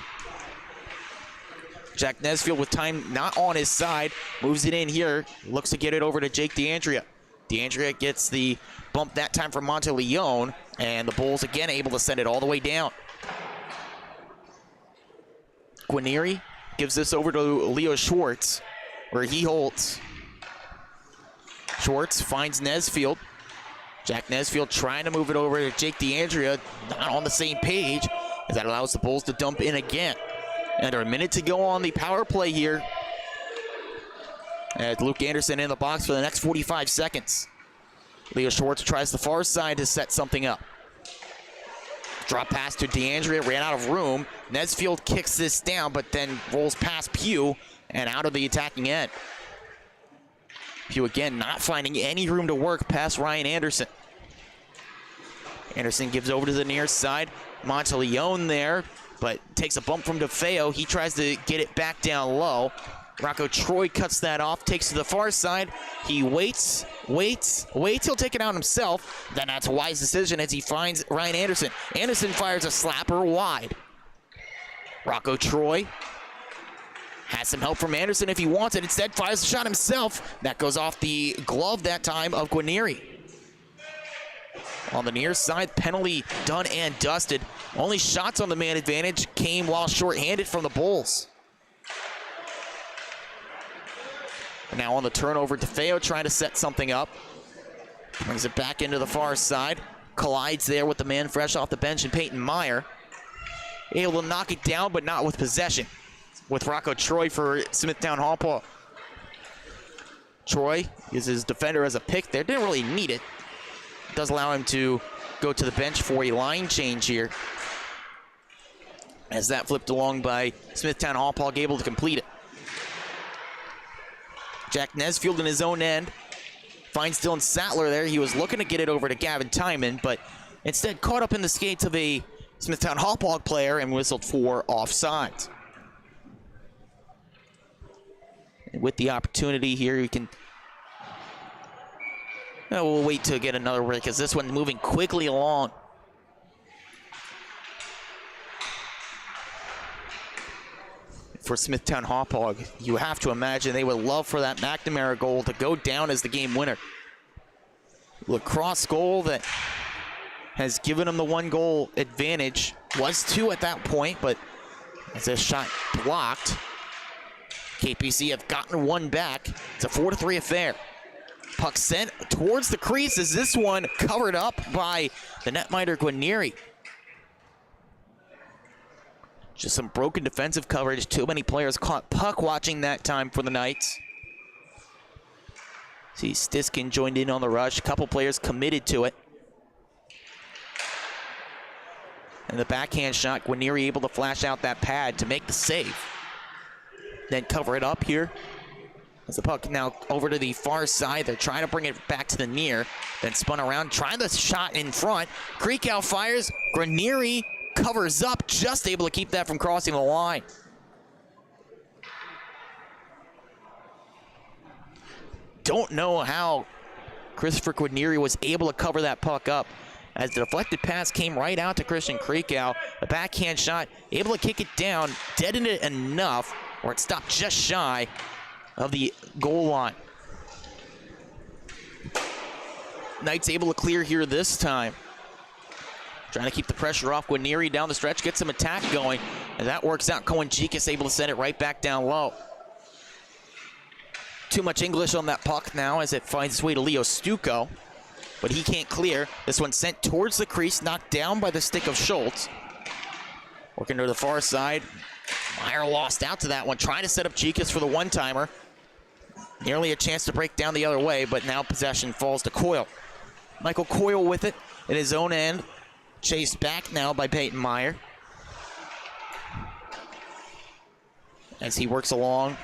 Jack Nesfield with time not on his side, moves it in here, looks to get it over to Jake DeAndrea. DeAndrea gets the bump that time from Monteleone, and the Bulls again able to send it all the way down. Guarnieri gives this over to Leo Schwartz, where he holds. Schwartz finds Nesfield. Jack Nesfield trying to move it over to Jake DeAndrea, not on the same page, as that allows the Bulls to dump in again. Under a minute to go on the power play here. And Luke Anderson in the box for the next 45 seconds. Leo Schwartz tries the far side to set something up. Drop pass to DeAndrea, ran out of room. Nesfield kicks this down, but then rolls past Pugh and out of the attacking end. Pugh again not finding any room to work past Ryan Anderson. Anderson gives over to the near side. Monteleone there, but takes a bump from DeFeo. He tries to get it back down low. Rocco Troy cuts that off, takes to the far side. He waits. He'll take it out himself. Then that's a wise decision as he finds Ryan Anderson. Anderson fires a slapper wide. Rocco Troy has some help from Anderson if he wants it. Instead, fires the shot himself. That goes off the glove that time of Guarnieri. on the near side. Penalty done and dusted. Only shots on the man advantage came while shorthanded from the Bulls. Now on the turnover, DeFeo trying to set something up. Brings it back into the far side. Collides there with the man fresh off the bench and Peyton Meyer. Able to knock it down, but not with possession. With Rocco Troy for Smithtown Hauppauge. Troy uses his defender as a pick there. Didn't really need it. Does allow him to go to the bench for a line change here. As that flipped along by Smithtown Hauppauge, able to complete it. Jack Nesfield in his own end. Finds Dylan Sattler there. He was looking to get it over to Gavin Timon, but instead caught up in the skates of a Smithtown Hauppauge player and whistled for offside. And with the opportunity here, you can... we'll wait to get another break because this one's moving quickly along. For Smithtown Hauppauge, you have to imagine they would love for that McNamara goal to go down as the game winner. Lacrosse goal that has given them the 1-goal advantage. Was 2 at that point, but as this shot blocked, KPC have gotten 1 back. It's a 4-3 affair. Puck sent towards the crease as this one covered up by the netminder Guarnieri. Just some broken defensive coverage. Too many players caught puck watching that time for the Knights. See Stiskin joined in on the rush. A couple players committed to it. And the backhand shot, Guarnieri able to flash out that pad to make the save. Then cover it up here. As the puck now over to the far side. They're trying to bring it back to the near. Then spun around, trying the shot in front. Creekow fires. Guarnieri covers up, just able to keep that from crossing the line. Don't know how Christopher Guarnieri was able to cover that puck up. As the deflected pass came right out to Christian Creekow. The backhand shot, able to kick it down, deadened it enough, or it stopped just shy of the goal line. Knights able to clear here this time. Trying to keep the pressure off. Guarnieri down the stretch, get some attack going, and that works out. Cohen Jikas able to send it right back down low. Too much English on that puck now as it finds its way to Leo Stuco, but he can't clear. This one sent towards the crease, knocked down by the stick of Schultz. Working to the far side. Meyer lost out to that one, trying to set up Jikas for the one-timer. Nearly a chance to break down the other way, but now possession falls to Coyle. Michael Coyle with it in his own end. Chased back now by Peyton Meyer. As he works along,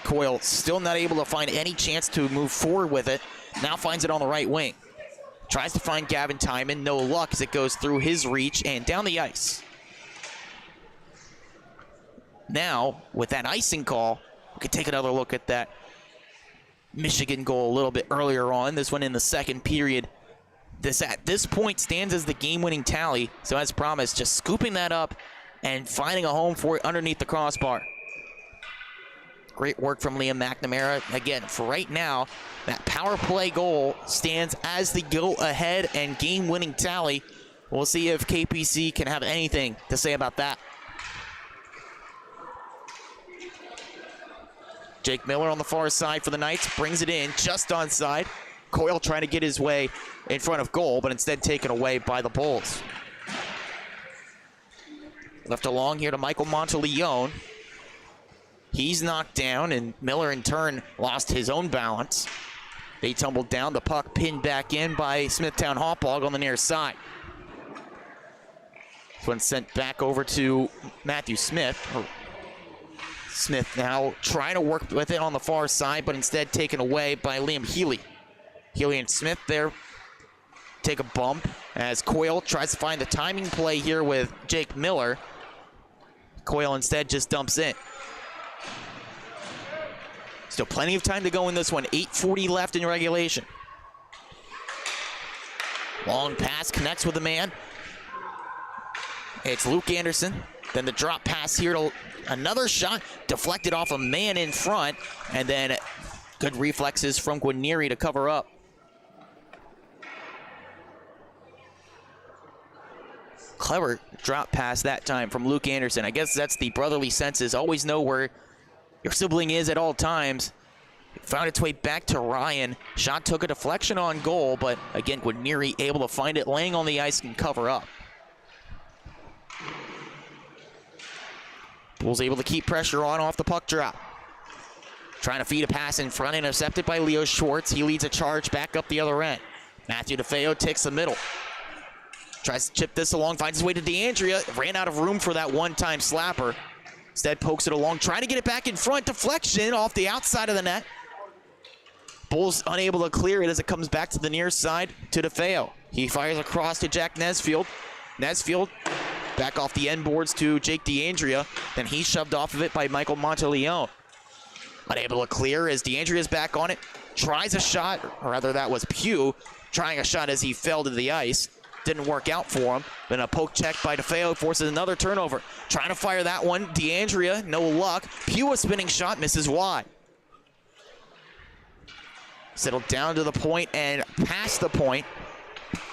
Coyle still not able to find any chance to move forward with it. Now finds it on the right wing. Tries to find Gavin Timon. No luck as it goes through his reach and down the ice. Now, with that icing call, we could take another look at that Michigan goal a little bit earlier on. This one in the second period. This at this point stands as the game-winning tally. So as promised, just scooping that up and finding a home for it underneath the crossbar. Great work from Liam McNamara. Again, for right now, that power play goal stands as the go-ahead and game-winning tally. We'll see if KPC can have anything to say about that. Jake Miller on the far side for the Knights, brings it in just onside. Coyle trying to get his way in front of goal, but instead taken away by the Bulls. Left along here to Michael Monteleone. He's knocked down, and Miller in turn lost his own balance. They tumbled down, the puck pinned back in by Smithtown Hauppauge on the near side. This one sent back over to Matthew Smith. Smith now trying to work with it on the far side, but instead taken away by Liam Healy. Healy and Smith there take a bump as Coyle tries to find the timing play here with Jake Miller. Coyle instead just dumps in. Still plenty of time to go in this one. 8:40 left in regulation. Long pass connects with the man. It's Luke Anderson. Then the drop pass here to another shot deflected off a man in front, and then good reflexes from Guarnieri to cover up. Clever drop pass that time from Luke Anderson. I guess that's the brotherly senses. Always know where your sibling is at all times. Found its way back to Ryan. Shot took a deflection on goal, but again, Guarneri able to find it, laying on the ice and cover up. Bulls able to keep pressure on off the puck drop. Trying to feed a pass in front, intercepted by Leo Schwartz. He leads a charge back up the other end. Matthew DeFeo takes the middle. Tries to chip this along, finds his way to DeAndrea. Ran out of room for that one-time slapper. Instead pokes it along, trying to get it back in front. Deflection off the outside of the net. Bulls unable to clear it as it comes back to the near side to DeFeo. He fires across to Jack Nesfield. Nesfield back off the end boards to Jake DeAndrea. Then he's shoved off of it by Michael Monteleone. Unable to clear as DeAndrea's back on it. Tries a shot, or rather that was Pugh trying a shot as he fell to the ice. Didn't work out for him. Then a poke check by DeFeo forces another turnover. Trying to fire that one. DeAndrea, no luck. Pugh, a spinning shot, misses wide. Settled down to the point and past the point.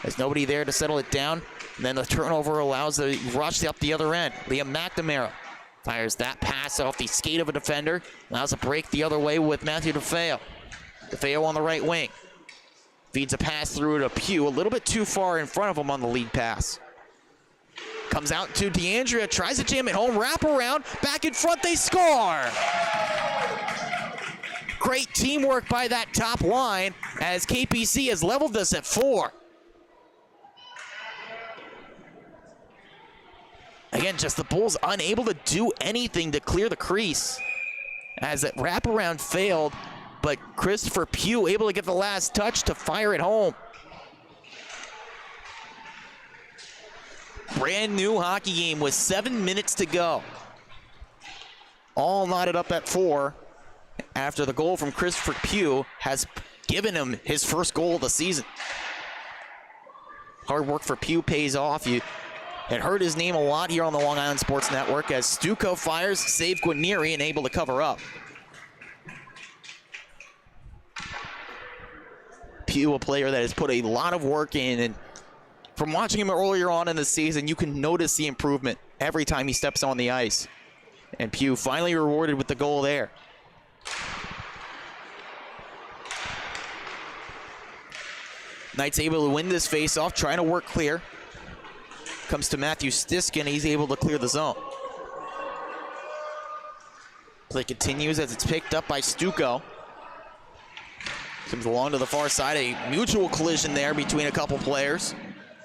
There's nobody there to settle it down. And then the turnover allows the rush up the other end. Liam McNamara fires that pass off the skate of a defender. Allows a break the other way with Matthew DeFeo. DeFeo on the right wing. Feeds a pass through to Pugh, a little bit too far in front of him on the lead pass. Comes out to DeAndrea, tries to jam it home, wrap around, back in front, they score! Great teamwork by that top line as KPC has leveled this at 4. Again, just the Bulls unable to do anything to clear the crease as that wraparound failed, but Christopher Pugh able to get the last touch to fire it home. Brand new hockey game with 7 minutes to go. All knotted up at 4 after the goal from Christopher Pugh has given him his first goal of the season. Hard work for Pugh pays off. You had heard his name a lot here on the Long Island Sports Network as Stuco fires, save Guarneri, and able to cover up. Pugh, a player that has put a lot of work in, and from watching him earlier on in the season, you can notice the improvement every time he steps on the ice. And Pugh finally rewarded with the goal there. Knights able to win this face-off, trying to work clear. Comes to Matthew Stiskin, he's able to clear the zone. Play continues as it's picked up by Stuco. Comes along to the far side, a mutual collision there between a couple players.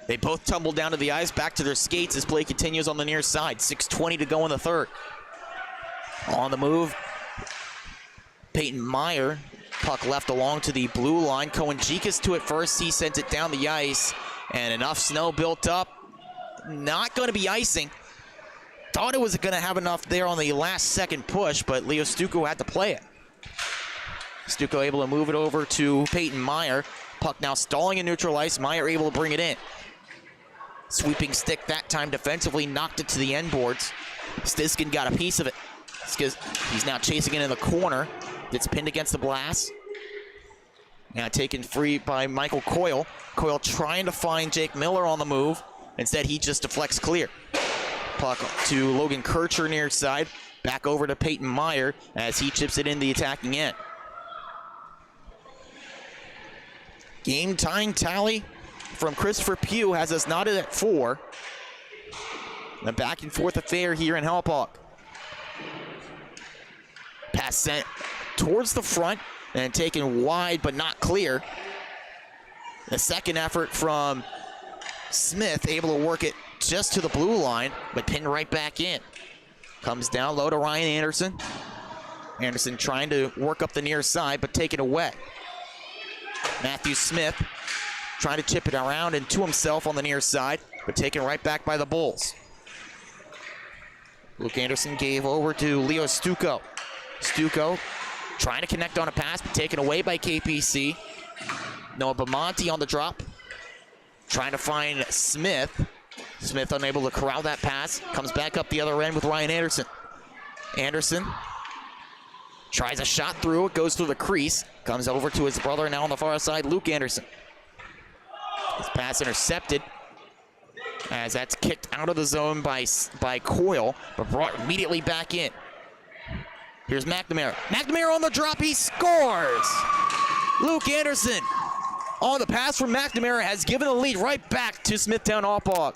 They both tumble down to the ice, back to their skates as play continues on the near side. 6:20 to go in the third. On the move, Peyton Meyer. Puck left along to the blue line. Cohen Jikas to it first. He sent it down the ice, and enough snow built up. Not going to be icing. Thought it was going to have enough there on the last second push, but Leo Stuco had to play it. Stuco able to move it over to Peyton Meyer. Puck now stalling in neutral ice. Meyer able to bring it in. Sweeping stick that time defensively, knocked it to the end boards. Stiskin got a piece of it. He's now chasing it in the corner. It's pinned against the glass. Now taken free by Michael Coyle. Coyle trying to find Jake Miller on the move. Instead, he just deflects clear. Puck to Logan Kircher near side. Back over to Peyton Meyer as he chips it in the attacking end. Game tying tally from Christopher Pugh has us knotted at 4. A back and forth affair here in Hauppauge. Pass sent towards the front and taken wide but not clear. The second effort from Smith, able to work it just to the blue line, but pinned right back in. Comes down low to Ryan Anderson. Anderson trying to work up the near side, but taken away. Matthew Smith trying to chip it around and to himself on the near side, but taken right back by the Bulls. Luke Anderson gave over to Leo Stuco. Stuco trying to connect on a pass, but taken away by KPC. Noah Bamonte on the drop. Trying to find Smith. Smith unable to corral that pass. Comes back up the other end with Ryan Anderson. Anderson tries a shot through. It goes through the crease. Comes over to his brother now on the far side, Luke Anderson. His pass intercepted. as that's kicked out of the zone by Coyle, but brought immediately back in. Here's McNamara. McNamara on the drop, he scores! Luke Anderson on the pass from McNamara has given the lead right back to Smithtown Hauppauge.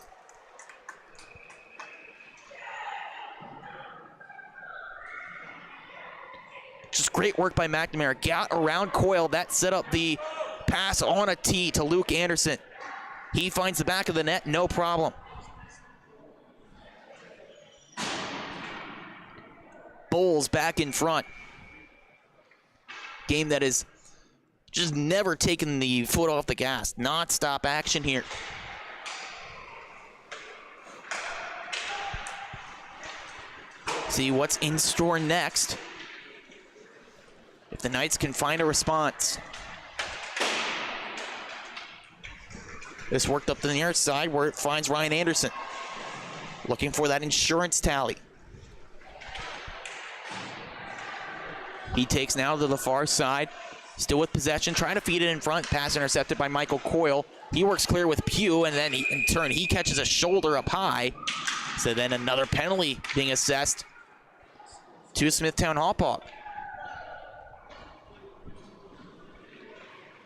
Just great work by McNamara. Got around Coyle. That set up the pass on a tee to Luke Anderson. He finds the back of the net, no problem. Bulls back in front. Game that is just never taken the foot off the gas. Non-stop action here. See what's in store next. If the Knights can find a response. This worked up to the near side where it finds Ryan Anderson. Looking for that insurance tally. He takes now to the far side. Still with possession, trying to feed it in front. Pass intercepted by Michael Coyle. He works clear with Pugh, and then in turn, he catches a shoulder up high. So then another penalty being assessed to Smithtown Hauppauge.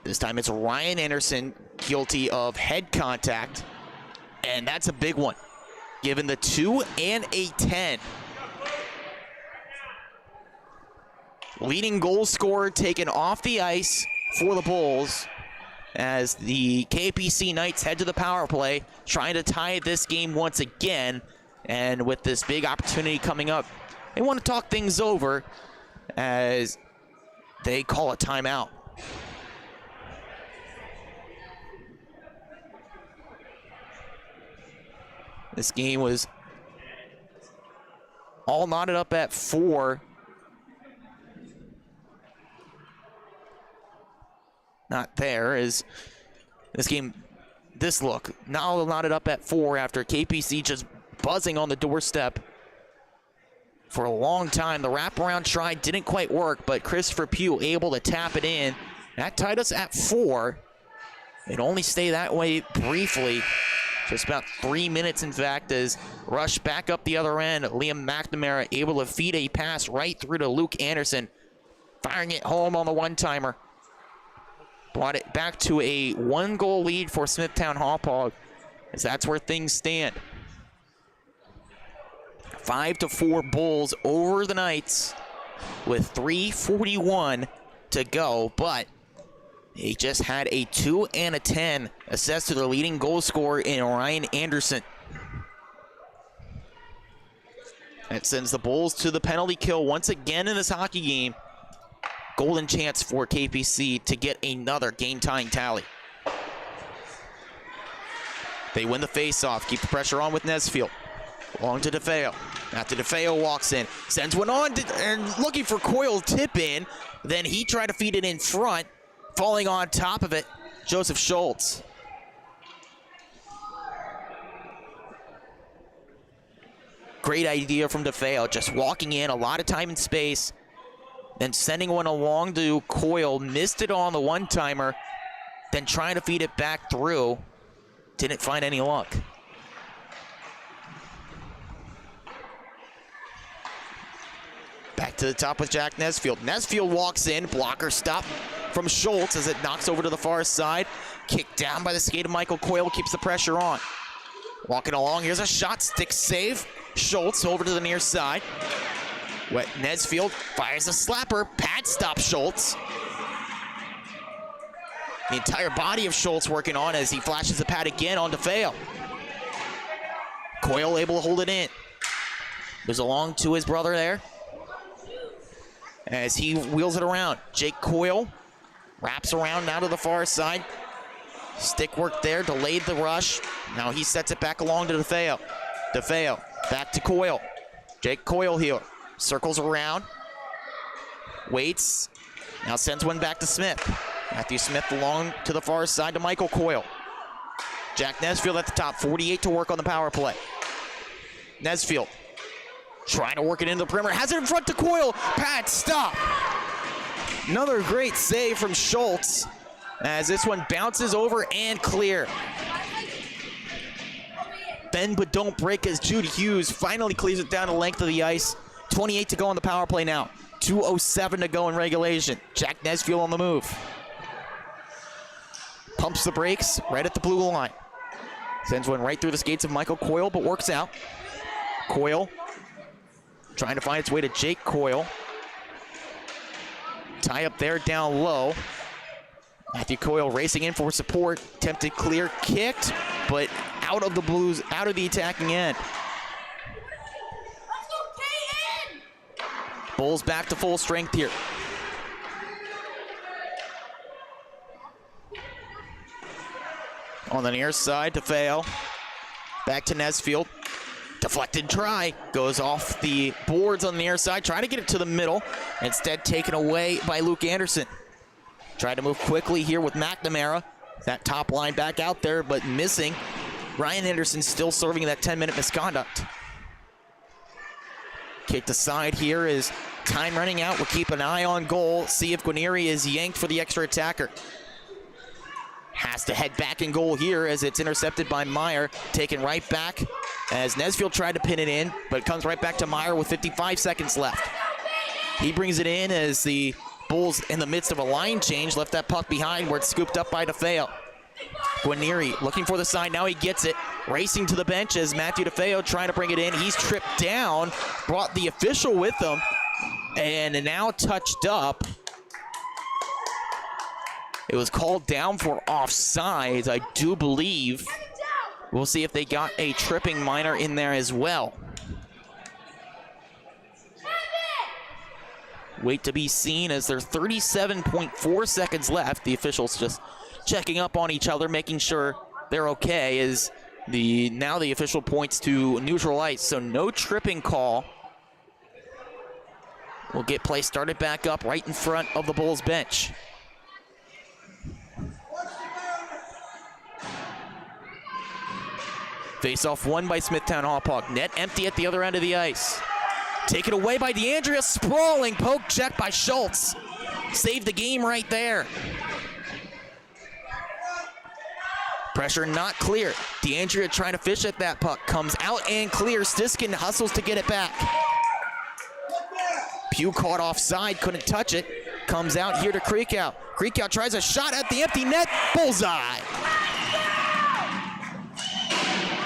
This time it's Ryan Anderson guilty of head contact, and that's a big one, given the 2 and a 10. Leading goal scorer taken off the ice for the Bulls as the KPC Knights head to the power play, trying to tie this game once again. And with this big opportunity coming up, they want to talk things over as they call a timeout. This game was all knotted up at 4. Not there is this game. This look now knotted up at 4 after KPC just buzzing on the doorstep for a long time. The wraparound try didn't quite work, but Christopher Pugh able to tap it in. That tied us at 4. It only stayed that way briefly. Just about 3 minutes, in fact, as rush back up the other end. Liam McNamara able to feed a pass right through to Luke Anderson, firing it home on the one-timer. Brought it back to a 1-goal lead for Smithtown Hauppauge, as that's where things stand. 5-4 Bulls over the Knights with 3:41 to go, but they just had a 2 and a 10 assessed to their leading goal scorer in Ryan Anderson. That sends the Bulls to the penalty kill once again in this hockey game. Golden chance for KPC to get another game-tying tally. They win the face-off, keep the pressure on with Nesfield. Long to DeFeo. Now to DeFeo walks in, sends one on and looking for Coyle tip in. Then he tried to feed it in front. Falling on top of it, Joseph Schultz. Great idea from DeFeo, just walking in, a lot of time and space, then sending one along to Coyle, missed it on the one-timer, then trying to feed it back through, didn't find any luck. Back to the top with Jack Nesfield. Nesfield walks in, blocker stop from Schultz as it knocks over to the far side. Kicked down by the skate of Michael Coyle, keeps the pressure on. Walking along, here's a shot, stick save. Schultz over to the near side. Nesfield fires a slapper, pad stop Schultz. The entire body of Schultz working on as he flashes the pad again on DeFeo. Coyle able to hold it in. Goes along to his brother there as he wheels it around. Jake Coyle wraps around now to the far side. Stick work there, delayed the rush. Now he sets it back along to DeFeo. DeFeo back to Coyle. Jake Coyle here. Circles around. Waits. Now sends one back to Smith. Matthew Smith along to the far side to Michael Coyle. Jack Nesfield at the top, 48 to work on the power play. Nesfield trying to work it into the perimeter. Has it in front to Coyle. Pad stop. Another great save from Schultz as this one bounces over and clear. Bend but don't break as Jude Hughes finally clears it down the length of the ice. 28 to go on the power play now. 2:07 to go in regulation. Jack Nesfield on the move. Pumps the brakes right at the blue line. Sends one right through the skates of Michael Coyle, but works out. Coyle trying to find its way to Jake Coyle. Tie up there down low. Matthew Coyle racing in for support. Attempted clear, kicked, but out of the Blues, out of the attacking end. Bulls back to full strength here. On the near side to Feo. Back to Nesfield. Deflected try. Goes off the boards on the near side. Trying to get it to the middle. Instead taken away by Luke Anderson. Tried to move quickly here with McNamara. That top line back out there, but missing. Ryan Anderson still serving that 10-minute misconduct. Kicked aside here is time running out. We'll keep an eye on goal. See if Guarnieri is yanked for the extra attacker. Has to head back in goal here as it's intercepted by Meyer. Taken right back as Nesfield tried to pin it in, but it comes right back to Meyer with 55 seconds left. He brings it in as the Bulls in the midst of a line change left that puck behind where it's scooped up by DeFeo. Guarnieri looking for the side. Now he gets it. Racing to the bench as Matthew DeFeo trying to bring it in. He's tripped down, brought the official with him, and now touched up. It was called down for offsides, I do believe. We'll see if they got a tripping minor in there as well. Wait to be seen as there's 37.4 seconds left. The officials just checking up on each other, making sure they're okay as now the official points to neutral ice, so no tripping call. We'll get play started back up right in front of the Bulls bench. Face-off won by Smithtown Hauppauge. Net empty at the other end of the ice. Taken away by DeAndrea, sprawling poke check by Schultz. Saved the game right there. Pressure not clear. DeAndrea trying to fish at that puck. Comes out and clear. Stiskin hustles to get it back. Pugh caught offside, couldn't touch it. Comes out here to Kreekow. Kreekow tries a shot at the empty net. Bullseye.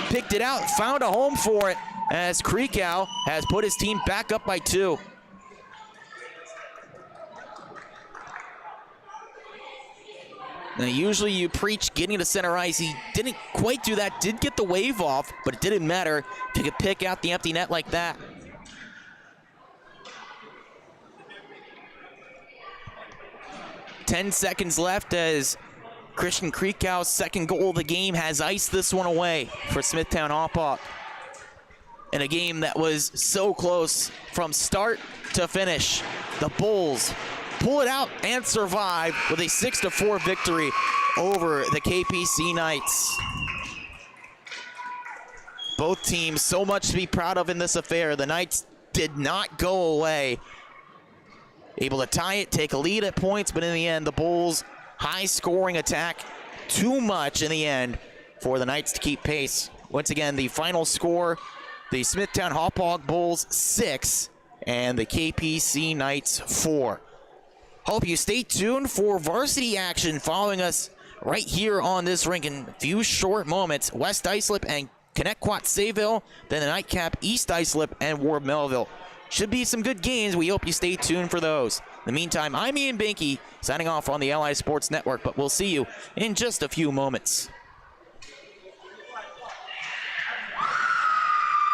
Picked it out, found a home for it as Kreekow has put his team back up by 2. Now usually you preach getting to center ice. He didn't quite do that, did get the wave off, but it didn't matter if he could pick out the empty net like that. Ten seconds left as Christian Kreekow's second goal of the game has iced this one away for Smithtown Hauppauge. In a game that was so close from start to finish, the Bulls pull it out and survive with a 6-4 victory over the KPC Knights. Both teams so much to be proud of in this affair. The Knights did not go away. Able to tie it, take a lead at points, but in the end, the Bulls' high-scoring attack, too much in the end for the Knights to keep pace. Once again, the final score, the Smithtown Hauppauge Bulls 6 and the KPC Knights 4. Hope you stay tuned for varsity action following us right here on this rink in a few short moments. West Islip and Connecticut Sayville, then the nightcap East Islip and Ward Melville. Should be some good games. We hope you stay tuned for those. In the meantime, I'm Ian Binky signing off on the LI Sports Network, but we'll see you in just a few moments.